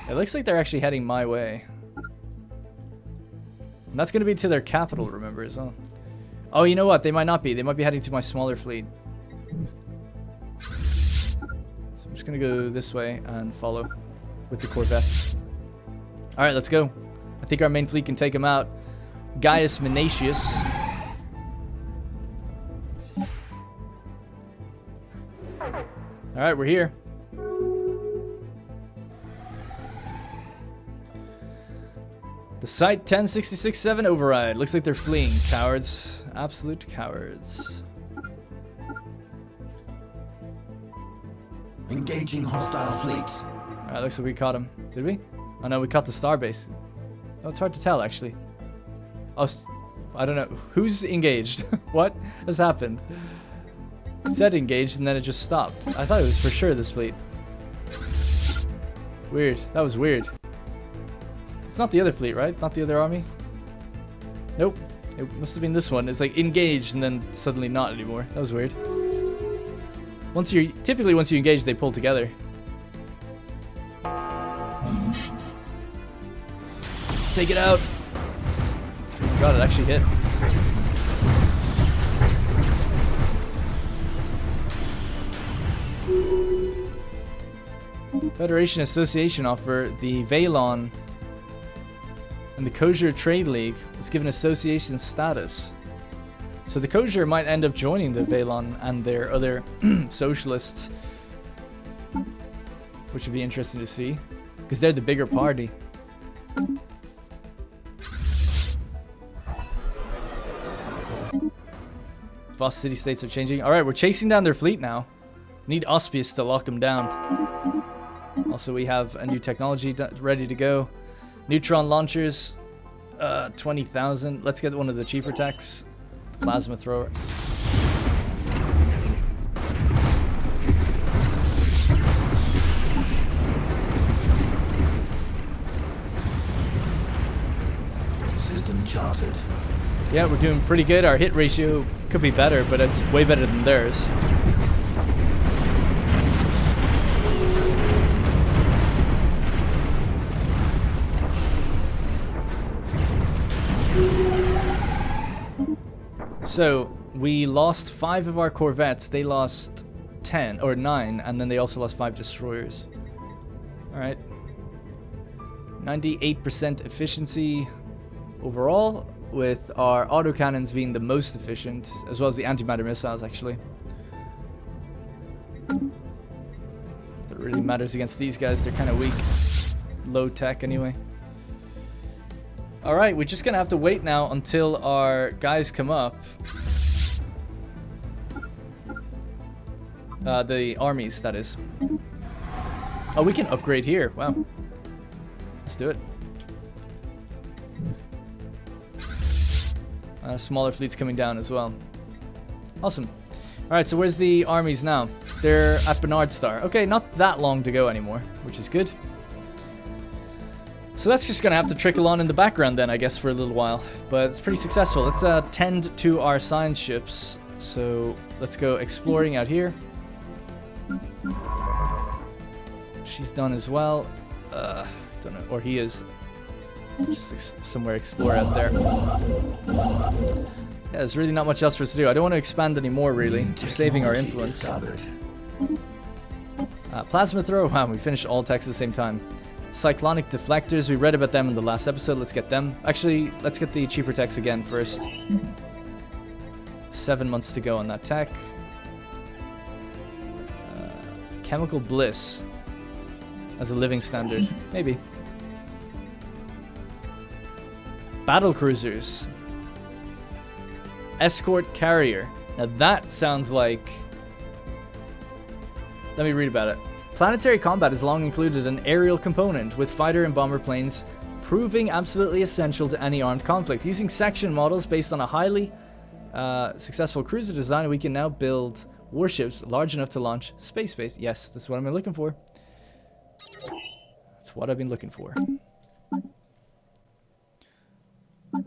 It looks like they're actually heading my way. And that's going to be to their capital, remember, as well. Oh, you know what? They might not be. They might be heading to my smaller fleet. So I'm just going to go this way and follow with the corvettes. Alright, let's go. I think our main fleet can take them out. Gaius Menatius. Alright, we're here. The Site 1066-7 override. Looks like they're fleeing. Cowards. Absolute cowards. Engaging hostile fleets. Alright, looks like we caught him. Did we? Oh no, we caught the starbase. Oh, it's hard to tell, actually. Oh, I don't know. Who's engaged? What has happened? It said engaged and then it just stopped. I thought it was for sure this fleet. Weird. That was weird. It's not the other fleet, right? Not the other army? Nope. It must have been this one. It's like engaged and then suddenly not anymore. That was weird. Typically once you engage, they pull together. Take it out. Oh my god, it actually hit. Federation Association offer the Valon and the Kosher Trade League was given association status. So the Kosher might end up joining the Valon and their other socialists, which would be interesting to see, because they're the bigger party. Boss city states are changing. Alright, we're chasing down their fleet now. Need Auspice to lock them down. Also, we have a new technology ready to go. Neutron Launchers, 20,000. Let's get one of the cheaper techs. Plasma thrower. System charted. Yeah, we're doing pretty good. Our hit ratio could be better, but it's way better than theirs. So, we lost 5 of our corvettes. They lost 10, or 9, and then they also lost 5 destroyers. Alright. 98% efficiency overall, with our autocannons being the most efficient, as well as the antimatter missiles, actually. That really matters against these guys. They're kind of weak. Low tech, anyway. Alright, we're just gonna have to wait now until our guys come up. The armies, that is. Oh, we can upgrade here. Wow. Let's do it. Smaller fleets coming down as well. Awesome. Alright, so where's the armies now? They're at Bernard Star. Okay, not that long to go anymore, which is good. So that's just going to have to trickle on in the background then, I guess, for a little while. But it's pretty successful. Let's tend to our science ships. So let's go exploring out here. She's done as well. Don't know. Or he is. Just somewhere explore out there. Yeah, there's really not much else for us to do. I don't want to expand anymore, really. We're saving our influence. Plasma throw. Wow, we finished all techs at the same time. Cyclonic Deflectors, we read about them in the last episode. Let's get them. Actually, let's get the cheaper techs again first. 7 months to go on that tech. Chemical Bliss as a living standard. Maybe. Battle Cruisers. Escort Carrier. Now that sounds like... Let me read about it. Planetary combat has long included an aerial component, with fighter and bomber planes proving absolutely essential to any armed conflict. Using section models based on a highly successful cruiser design, we can now build warships large enough to launch space-based. Yes, that's what I've been looking for. That's what I've been looking for.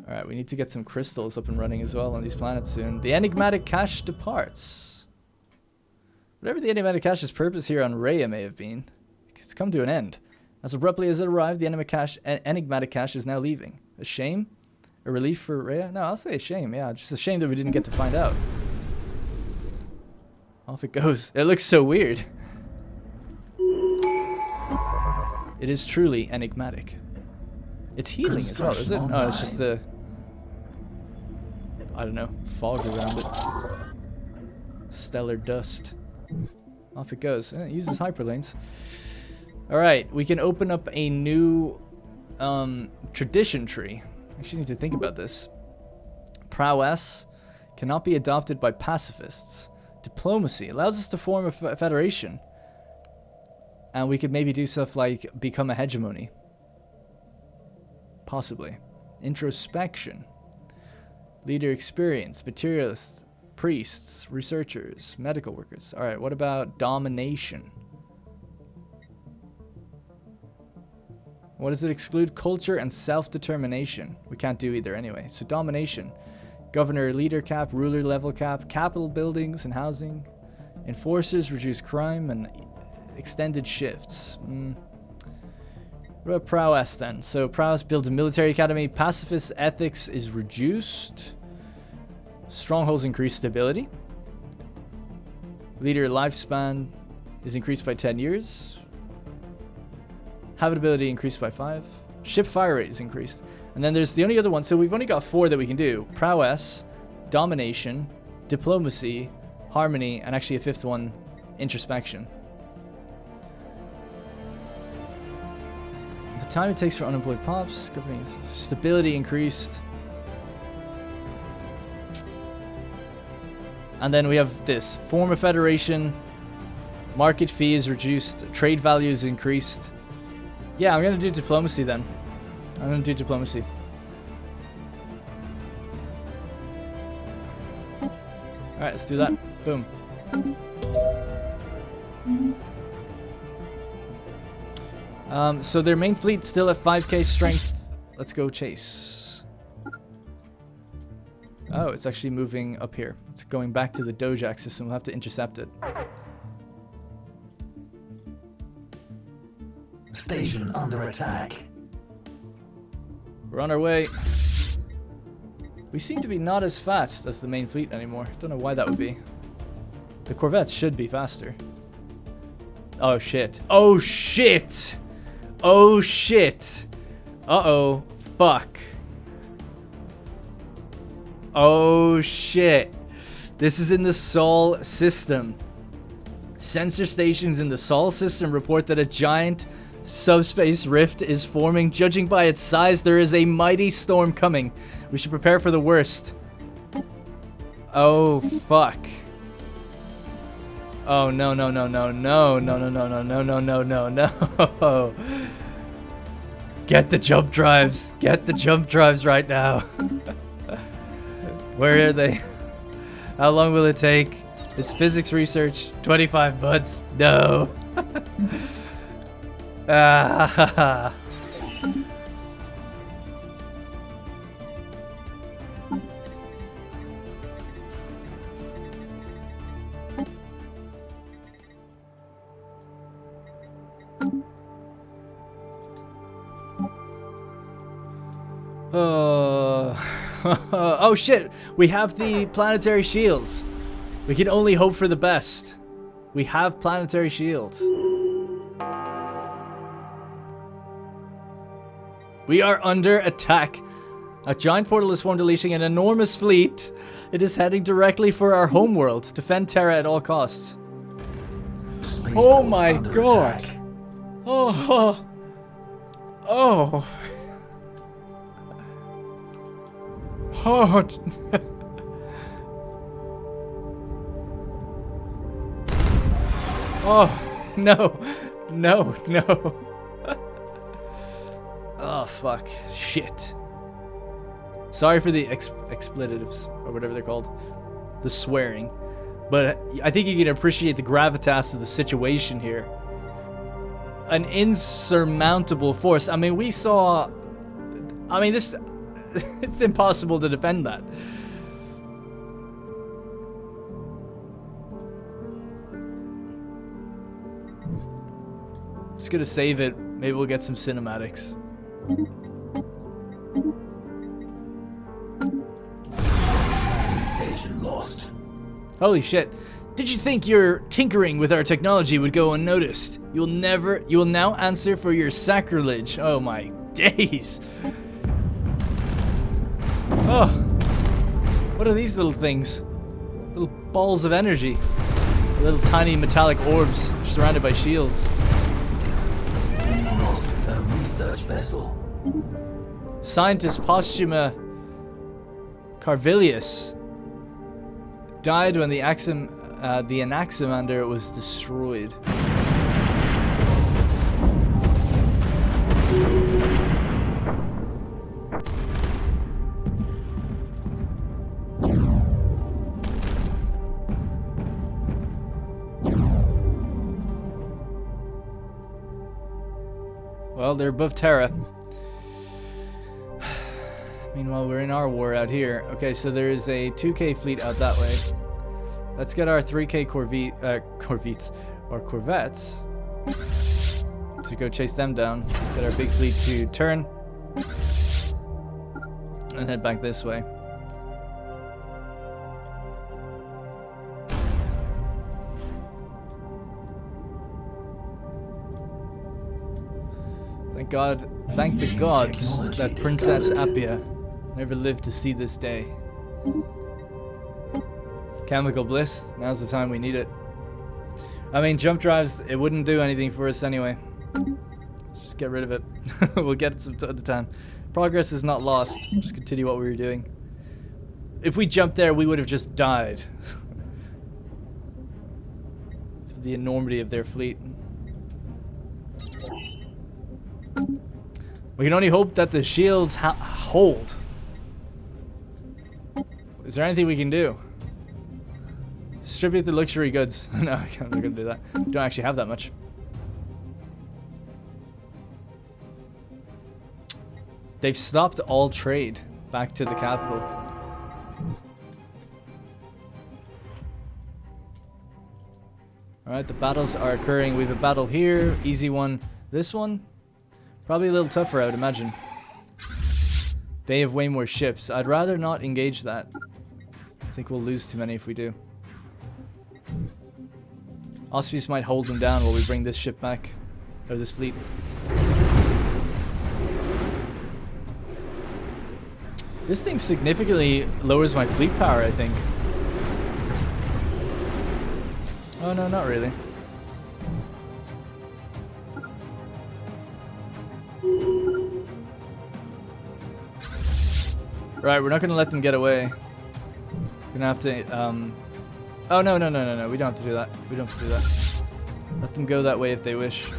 Alright, we need to get some crystals up and running as well on these planets soon. The enigmatic cache departs. Whatever the enigmatic cache's purpose here on Rhea may have been, it's come to an end. As abruptly as it arrived, the enigmatic cache is now leaving. A shame? A relief for Rhea? No, I'll say a shame, yeah. Just a shame that we didn't get to find out. Off it goes. It looks so weird. It is truly enigmatic. It's healing as well, is it? Oh, it's just the... I don't know, fog around it. Stellar dust. Off it goes. It uses hyperlanes. Alright, we can open up a new tradition tree. Actually need to think about this. Prowess cannot be adopted by pacifists. Diplomacy allows us to form a federation. And we could maybe do stuff like become a hegemony. Possibly. Introspection. Leader experience. Materialists. Priests. Researchers. Medical workers. Alright, what about domination? What does it exclude? Culture and self-determination. We can't do either anyway. So domination. Governor leader cap, ruler level cap, capital buildings and housing. Enforcers reduce crime and extended shifts. What about prowess then? So prowess builds a military academy. Pacifist ethics is reduced. Strongholds increase stability. Leader lifespan is increased by 10 years. Habitability increased by 5. Ship fire rate is increased. And then there's the only other one. So we've only got 4 that we can do. Prowess, domination, diplomacy, harmony, and actually a 5th one, introspection. The time it takes for unemployed pops, governing stability increased. And then we have this. Form a federation. Market fee is reduced. Trade value is increased. Yeah, I'm going to do diplomacy then. I'm going to do diplomacy. Alright, let's do that. Boom. So their main fleet still at 5k strength. Let's go chase. Oh, it's actually moving up here. It's going back to the Dojak system. We'll have to intercept it. Station under attack. We're on our way. We seem to be not as fast as the main fleet anymore. Don't know why that would be. The corvettes should be faster. Oh shit. Oh shit! Oh shit! Uh-oh. Fuck. Oh shit. This is in the Sol system. Sensor stations in the Sol system report that a giant subspace rift is forming. Judging by its size, there is a mighty storm coming. We should prepare for the worst. Oh fuck. Oh no no no no no no no no no no no no no no. Get the jump drives. Get the jump drives right now. Where are they? How long will it take? It's physics research. 25 months. No. Ah. Oh shit, we have the planetary shields. We can only hope for the best. We have planetary shields. We are under attack. A giant portal is formed, unleashing an enormous fleet. It is heading directly for our homeworld. Defend Terra at all costs. Oh my god. Attack. Oh. Oh. Oh. Oh. No. No. No. Oh, fuck. Shit. Sorry for the expletives, or whatever they're called. The swearing. But I think you can appreciate the gravitas of the situation here. An insurmountable force. I mean, we saw... I mean, this... It's impossible to defend that. Just gonna save it. Maybe we'll get some cinematics. Station lost. Holy shit. Did you think your tinkering with our technology would go unnoticed? You will now answer for your sacrilege. Oh my days. Oh. What are these little things? Little balls of energy. Little tiny metallic orbs surrounded by shields. We lost a research vessel. Scientist Posthuma Carvilius died when the Anaximander was destroyed. Well, they're above Terra. Meanwhile, we're in our war out here. Okay, so there is a 2K fleet out that way. Let's get our 3K corvettes to go chase them down. Get our big fleet to turn and head back this way. Thank God, thank the gods that Princess Appia never lived to see this day. Chemical bliss, now's the time we need it. I mean, jump drives, it wouldn't do anything for us anyway. Let's just get rid of it. We'll get it some other time. Progress is not lost. Just continue what we were doing. If we jumped there, we would have just died. The enormity of their fleet. We can only hope that the shields hold. Is there anything we can do? Distribute the luxury goods. No, I'm not gonna do that. We don't actually have that much. They've stopped all trade back to the capital. Alright, the battles are occurring. We have a battle here. Easy one. This one? Probably a little tougher, I would imagine. They have way more ships. I'd rather not engage that. I think we'll lose too many if we do. Auspice might hold them down while we bring this ship back. Or this fleet. This thing significantly lowers my fleet power, I think. Oh no, not really. Right, we're not gonna let them get away. We're gonna have to, oh no, we don't have to do that. We don't have to do that. Let them go that way if they wish.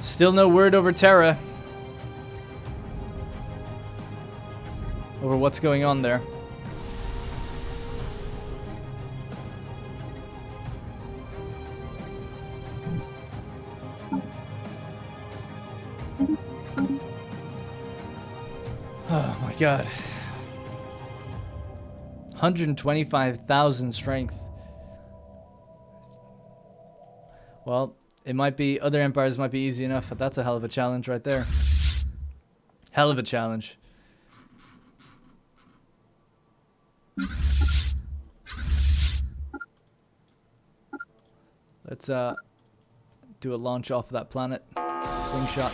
Still no word over Terra. Over what's going on there. Oh my god. 125,000 strength. Well, it might be, other empires might be easy enough, but that's a hell of a challenge right there. Hell of a challenge. Let's do a launch off of that planet. Slingshot.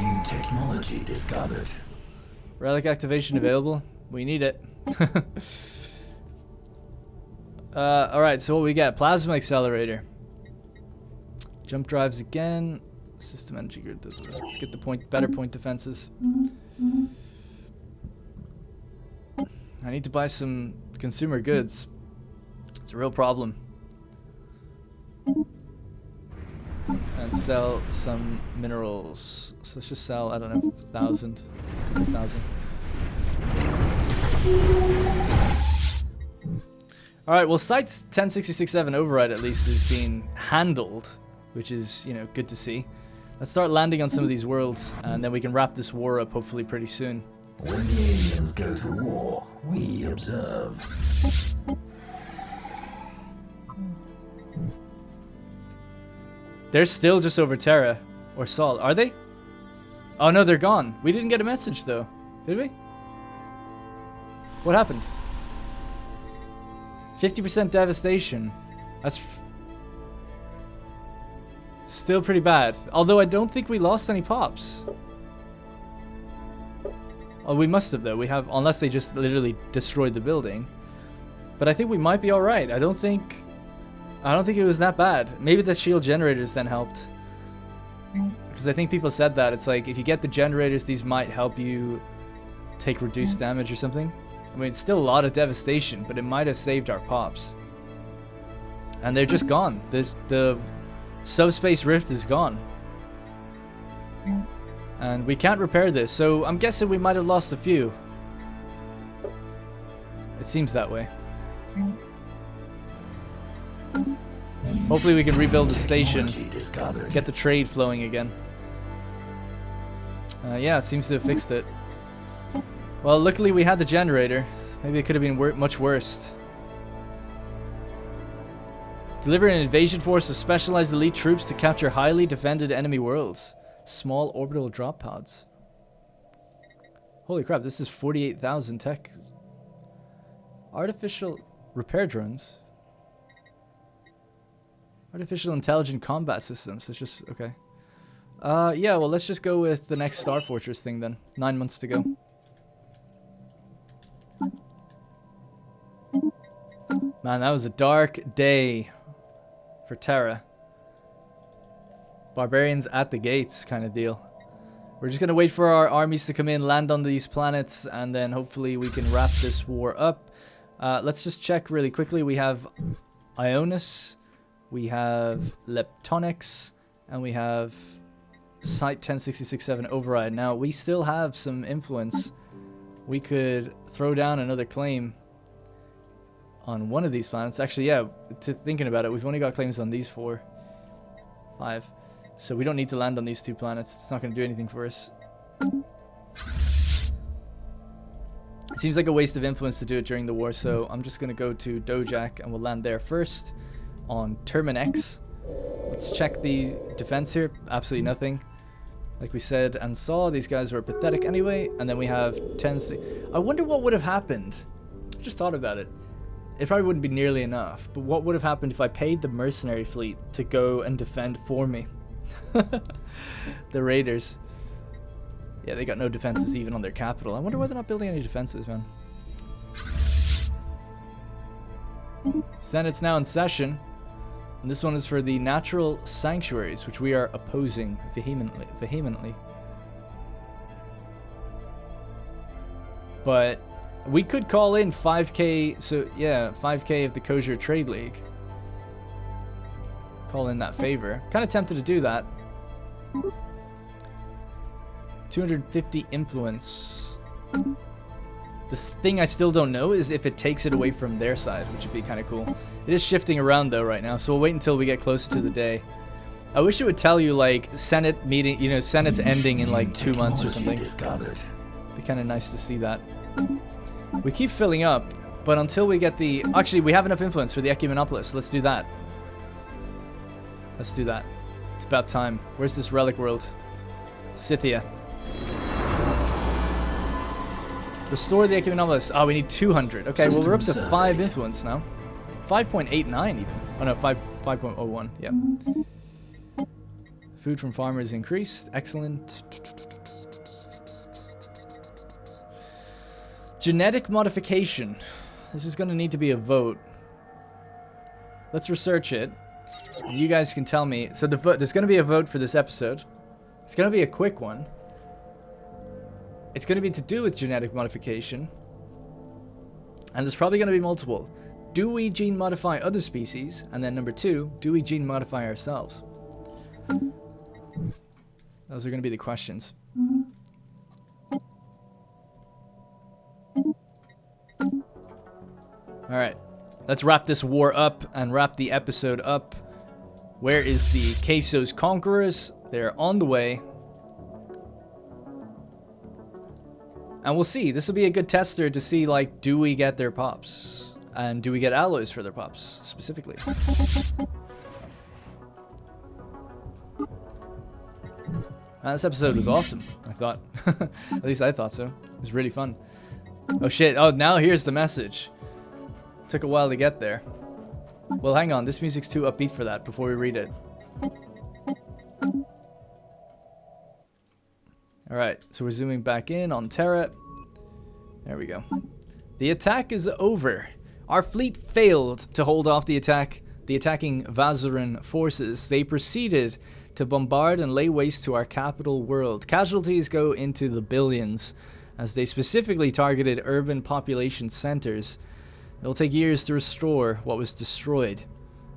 New technology discovered. Relic activation available. We need it. Alright, so what we got? Plasma Accelerator. Jump drives again. System energy grid. Let's get the better point defenses. I need to buy some consumer goods. It's a real problem. And sell some minerals. So let's just sell, I don't know, 1,000. 2,000. Alright, well, Site's 1066-7 override at least is being handled, which is, you know, good to see. Let's start landing on some of these worlds, and then we can wrap this war up hopefully pretty soon. When the aliens go to war, we observe. They're still just over Terra or Sol. Are they? Oh no, they're gone. We didn't get a message though. Did we? What happened? 50% devastation. That's still pretty bad. Although I don't think we lost any pops. Oh, we must have though. We have, unless they just literally destroyed the building. But I think we might be all right. I don't think it was that bad. Maybe the shield generators then helped. Because I think people said that. It's like, if you get the generators, these might help you take reduced damage or something. I mean, it's still a lot of devastation, but it might have saved our pops. And they're just gone. The subspace rift is gone. And we can't repair this, so I'm guessing we might have lost a few. It seems that way. Hopefully we can rebuild the station, get the trade flowing again. Yeah, it seems to have fixed it. Well, luckily we had the generator. Maybe it could have been much worse. Deliver an invasion force of specialized elite troops to capture highly defended enemy worlds. Small orbital drop pods. Holy crap, this is 48,000 tech. Artificial repair drones. Artificial intelligent combat systems. It's just, okay. Yeah, well, let's just go with the next Star Fortress thing then. 9 months to go. Man, that was a dark day for Terra. Barbarians at the gates kind of deal. We're just going to wait for our armies to come in, land on these planets, and then hopefully we can wrap this war up. Let's just check really quickly. We have Ionis, we have Leptonics, and we have Site 1066-7 Override. Now, we still have some influence. We could throw down another claim on one of these planets. Actually, yeah, thinking about it, we've only got claims on these 4. 5. So we don't need to land on these 2 planets. It's not going to do anything for us. It seems like a waste of influence to do it during the war, so I'm just going to go to Dojak and we'll land there first on Terminex. Let's check the defense here. Absolutely nothing. Like we said and saw, these guys were pathetic anyway. And then we have 10. I wonder what would have happened. I just thought about it. It probably wouldn't be nearly enough, but what would have happened if I paid the mercenary fleet to go and defend for me? The Raiders. Yeah, they got no defenses even on their capital. I wonder why they're not building any defenses, man. Senate's now in session. And this one is for the natural sanctuaries, which we are opposing vehemently. But we could call in 5k, so yeah, 5k of the Kosher Trade League. Call in that favor. Kind of tempted to do that. 250 influence. This thing I still don't know is if it takes it away from their side, which would be kind of cool. It is shifting around though right now, so we'll wait until we get closer to the day. I wish it would tell you like Senate meeting, you know, Senate's ending in like 2 months or something. Be kind of nice to see that. We keep filling up, but until we get the... Actually, we have enough influence for the Ecumenopolis. Let's do that. Let's do that. It's about time. Where's this relic world? Scythia. Restore the Ecumenopolis. Oh, we need 200. Okay, well, we're up to 5 influence now. 5.89 even. Oh, no, 5.01. Yeah. Food from farmers increased. Excellent. Genetic modification. This is going to need to be a vote. Let's research it. You guys can tell me. So there's going to be a vote for this episode. It's going to be a quick one. It's going to be to do with genetic modification. And there's probably going to be multiple. Do we gene modify other species? And then number 2, do we gene modify ourselves? Those are going to be the questions. Alright, let's wrap this war up and wrap the episode up. Where is the Queso's Conquerors? They're on the way. And we'll see. This will be a good tester to see, like, do we get their pops? And do we get alloys for their pops, specifically? This episode was awesome, I thought. At least I thought so. It was really fun. Oh shit, oh now here's the message. Took a while to get there. Well, hang on, this music's too upbeat for that before we read it. Alright, so we're zooming back in on Terra. There we go. The attack is over. Our fleet failed to hold off the attacking Vazuran forces. They proceeded to bombard and lay waste to our capital world. Casualties go into the billions, as they specifically targeted urban population centers. It will take years to restore what was destroyed.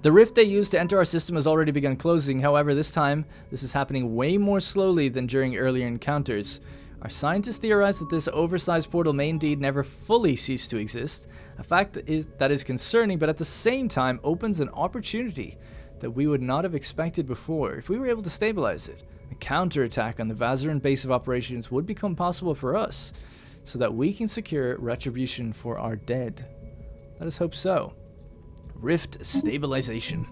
The rift they used to enter our system has already begun closing. However, this time, this is happening way more slowly than during earlier encounters. Our scientists theorize that this oversized portal may indeed never fully cease to exist, a fact that is concerning, but at the same time opens an opportunity that we would not have expected before. If we were able to stabilize it, a counterattack on the Vazuran base of operations would become possible for us, so that we can secure retribution for our dead. Let us hope so. Rift stabilization.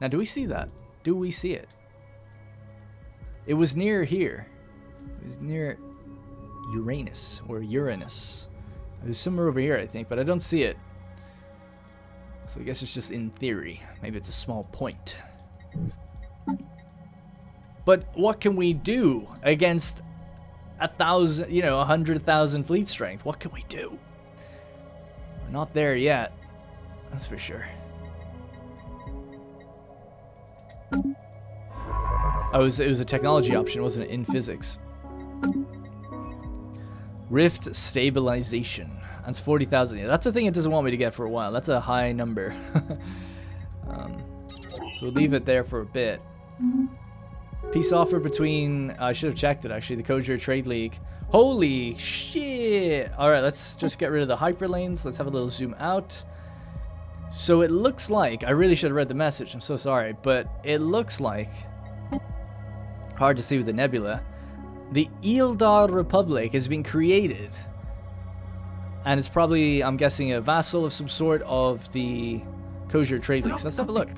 Now, do we see that? Do we see it? It was near here. It was near Uranus, or Uranus. It was somewhere over here, I think, but I don't see it. So I guess it's just in theory. Maybe it's a small point. But what can we do against 1,000, 100,000 fleet strength? What can we do? We're not there yet. That's for sure. Oh, it was a technology option, wasn't it? In physics. Rift stabilization. That's 40,000. Yeah, that's the thing it doesn't want me to get for a while. That's a high number. So we'll leave it there for a bit. Peace offer between... I should have checked it, actually. The Kojir Trade League. Holy shit! Alright, let's just get rid of the hyperlanes. Let's have a little zoom out. So it looks like... I really should have read the message. I'm so sorry. But it looks like... Hard to see with the nebula. The Eldar Republic has been created. And it's probably, I'm guessing, a vassal of some sort of the Kojir Trade League. So let's have a look.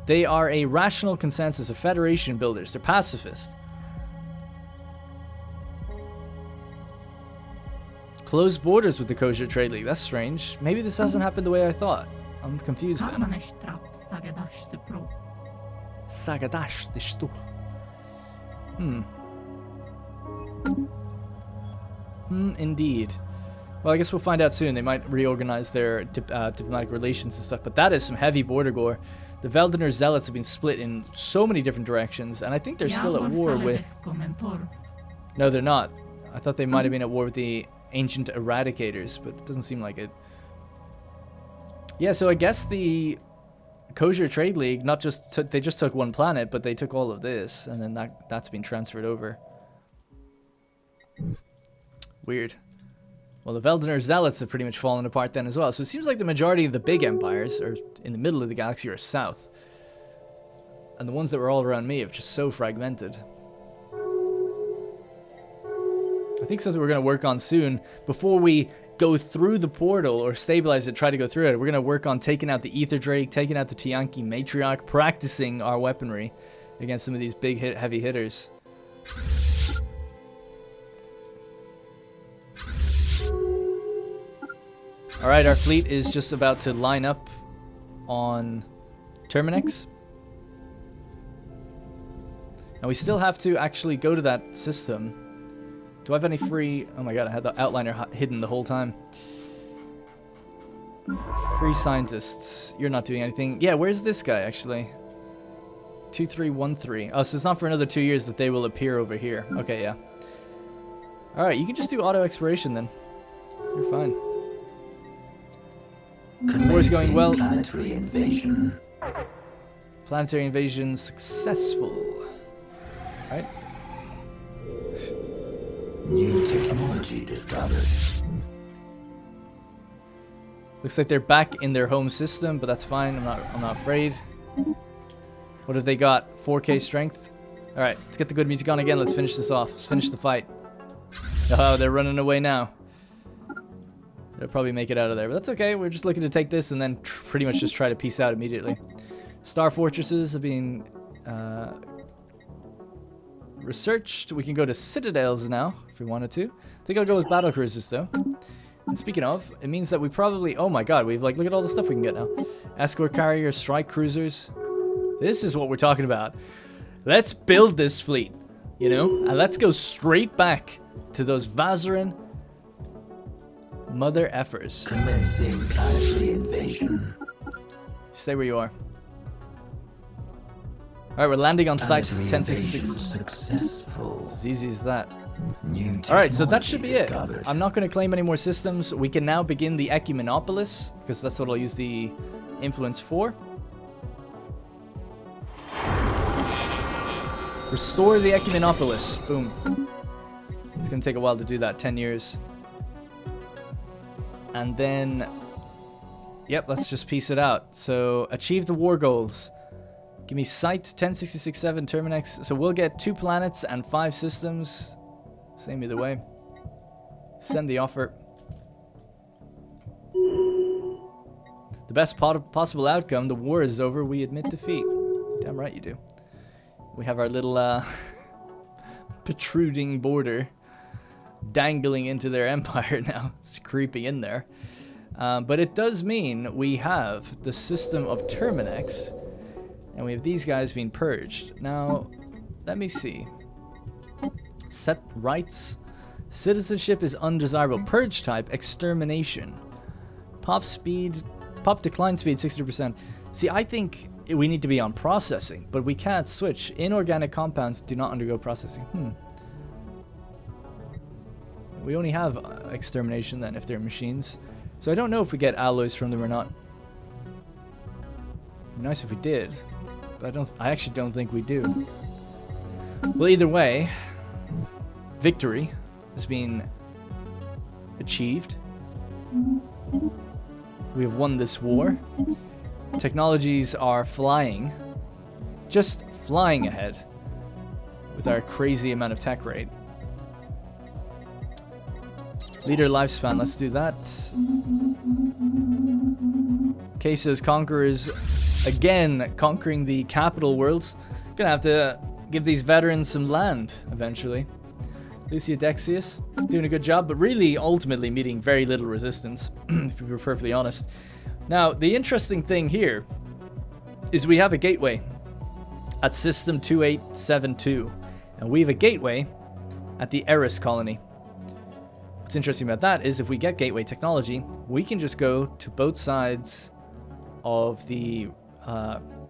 They are a rational consensus of Federation builders. They're pacifist. Closed borders with the Kojir Trade League. That's strange. Maybe this hasn't happened the way I thought. I'm confused then. Sagadash dishtu. Indeed. Well, I guess we'll find out soon. They might reorganize their diplomatic relations and stuff, but that is some heavy border gore. The Veldener Zealots have been split in so many different directions, and I think they're still at war with... No, they're not. I thought they might have been at war with the Ancient Eradicators, but it doesn't seem like it. Yeah, so I guess the Kojir Trade League they just took one planet, but they took all of this, and then that's been transferred over. Weird. Well, the Veldener Zealots have pretty much fallen apart then as well. So it seems like the majority of the big empires are in the middle of the galaxy or south. And the ones that were all around me have just so fragmented. I think something we're going to work on soon, before we go through the portal or stabilize it, try to go through it, we're going to work on taking out the Ether Drake, taking out the Tianki Matriarch, practicing our weaponry against some of these big heavy hitters. Alright, our fleet is just about to line up on Terminix. And we still have to actually go to that system. Do I have any free... Oh my god, I had the outliner hidden the whole time. Free scientists. You're not doing anything. Yeah, where's this guy, actually? 2313. Oh, so it's not for another 2 years that they will appear over here. Okay, yeah. Alright, you can just do auto exploration then. You're fine. War's going well. Planetary invasion. Planetary invasion successful. Right? New technology discovered. Looks like they're back in their home system, but that's fine. I'm not afraid. What have they got? 4K strength. All right, let's get the good music on again. Let's finish this off. Let's finish the fight. Oh, they're running away now. They'll probably make it out of there, but that's okay. We're just looking to take this and then pretty much just try to peace out immediately. Star fortresses have been researched. We can go to citadels now if we wanted to. I think I'll go with battle cruisers though. And speaking of, it means that we probably... Oh my god, we've look at all the stuff we can get now. Escort carriers, strike cruisers. This is what we're talking about. Let's build this fleet, you know? And let's go straight back to those Vazuran mother effers. Commencing planetary invasion. Stay where you are. Alright, we're landing on site 1066. Successful. It's as easy as that. Alright, so that should be discovered. it. I'm not going to claim any more systems. We can now begin the Ecumenopolis, because that's what I'll use the influence for. Restore the Ecumenopolis. Boom. It's going to take a while to do that, 10 years. And then, yep, let's just piece it out. So, achieve the war goals. Give me site, 1066-7, Terminex. So we'll get 2 planets and 5 systems. Same either way. Send the offer. The best possible outcome, the war is over, we admit defeat. Damn right you do. We have our little protruding border dangling into their empire now. It's creeping in there. But it does mean we have the system of Terminex, and we have these guys being purged. Now, let me see. Set rights. Citizenship is undesirable. Purge type, extermination. Pop decline speed, 60%. See, I think we need to be on processing, but we can't switch. Inorganic compounds do not undergo processing. We only have extermination then if they're machines. So I don't know if we get alloys from them or not. It'd be nice if we did, but I actually don't think we do. Well, either way, victory has been achieved. We have won this war. Technologies are flying. Just flying ahead with our crazy amount of tech rate. Leader lifespan, let's do that. Cases Conquerors, again, conquering the capital worlds. Gonna have to give these veterans some land eventually. Lucia Dexius, doing a good job, but really ultimately meeting very little resistance, if we're perfectly honest. Now, the interesting thing here is we have a gateway at System 2872, and we have a gateway at the Eris colony. What's interesting about that is if we get gateway technology, we can just go to both sides of the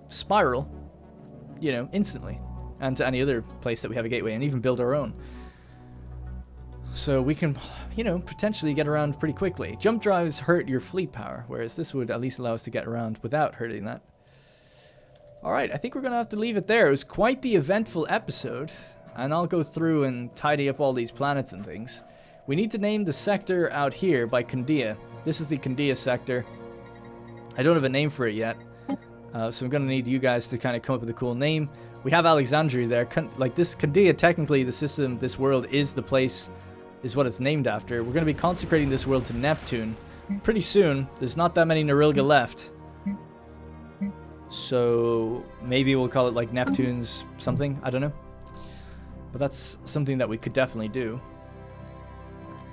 spiral, you know, instantly, and to any other place that we have a gateway, and even build our own. So we can, you know, potentially get around pretty quickly. Jump drives hurt your fleet power, whereas this would at least allow us to get around without hurting that. Alright, I think we're going to have to leave it there. It was quite the eventful episode, and I'll go through and tidy up all these planets and things. We need to name the sector out here by Candia. This is the Candia sector. I don't have a name for it yet, so I'm going to need you guys to kind of come up with a cool name. We have Alexandria there. Like this Candia, technically the system, this world is the place, is what it's named after. We're going to be consecrating this world to Neptune pretty soon. There's not that many Nerilga left, so maybe we'll call it like Neptune's something, I don't know, but that's something that we could definitely do.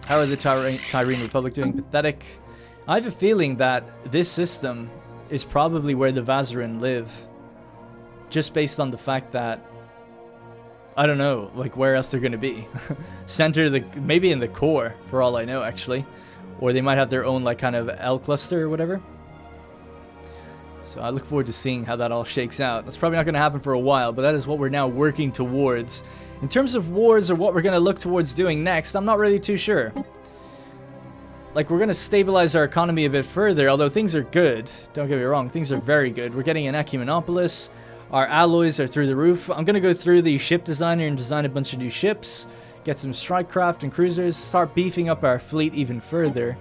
How are the Tyrene Republic doing? Pathetic. I have a feeling that this system is probably where the Vazuran live, just based on the fact that I don't know, like where else they're going to be. Maybe in the core, for all I know, actually. Or they might have their own, like, kind of L cluster or whatever. So I look forward to seeing how that all shakes out. That's probably not going to happen for a while, but that is what we're now working towards. In terms of wars or what we're going to look towards doing next, I'm not really too sure. Like, we're going to stabilize our economy a bit further, although things are good. Don't get me wrong, things are very good. We're getting an Ecumenopolis. Our alloys are through the roof. I'm going to go through the ship designer and design a bunch of new ships. Get some strike craft and cruisers. Start beefing up our fleet even further.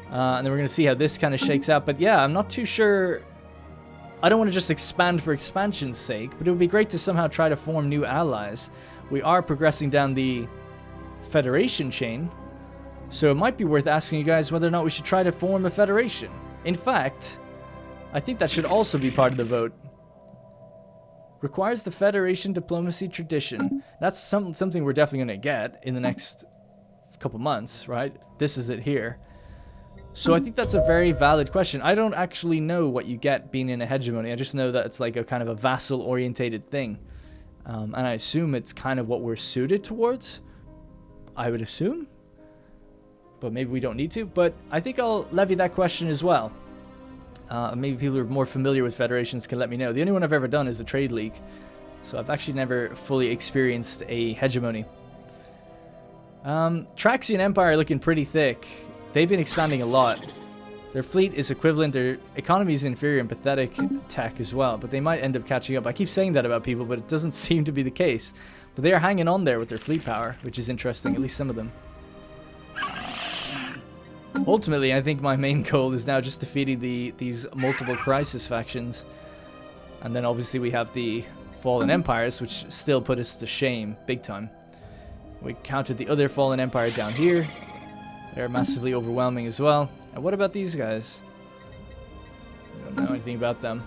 And then we're going to see how this kind of shakes out. But yeah, I'm not too sure. I don't want to just expand for expansion's sake, but it would be great to somehow try to form new allies. We are progressing down the Federation chain, so it might be worth asking you guys whether or not we should try to form a Federation. In fact, I think that should also be part of the vote. Requires the Federation diplomacy tradition. That's something we're definitely going to get in the next couple months, right? This is it here. So I think that's a very valid question. I don't actually know what you get being in a hegemony. I just know that it's like a kind of a vassal-orientated thing. And I assume it's kind of what we're suited towards. I would assume. But maybe we don't need to. But I think I'll levy that question as well. Maybe people who are more familiar with federations can let me know. The only one I've ever done is a trade league. So I've actually never fully experienced a hegemony. Traxian Empire looking pretty thick. They've been expanding a lot. Their fleet is equivalent, their economy is inferior and pathetic tech as well, but they might end up catching up. I keep saying that about people, but it doesn't seem to be the case. But they are hanging on there with their fleet power, which is interesting, at least some of them. Ultimately, I think my main goal is now just defeating these multiple crisis factions. And then obviously we have the Fallen Empires, which still put us to shame, big time. We counted the other Fallen Empire down here. They're massively overwhelming as well. And what about these guys? I don't know anything about them.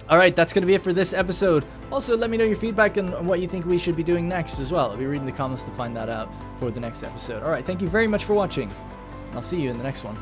Alright, that's going to be it for this episode. Also, let me know your feedback on what you think we should be doing next as well. I'll be reading the comments to find that out for the next episode. Alright, thank you very much for watching. I'll see you in the next one.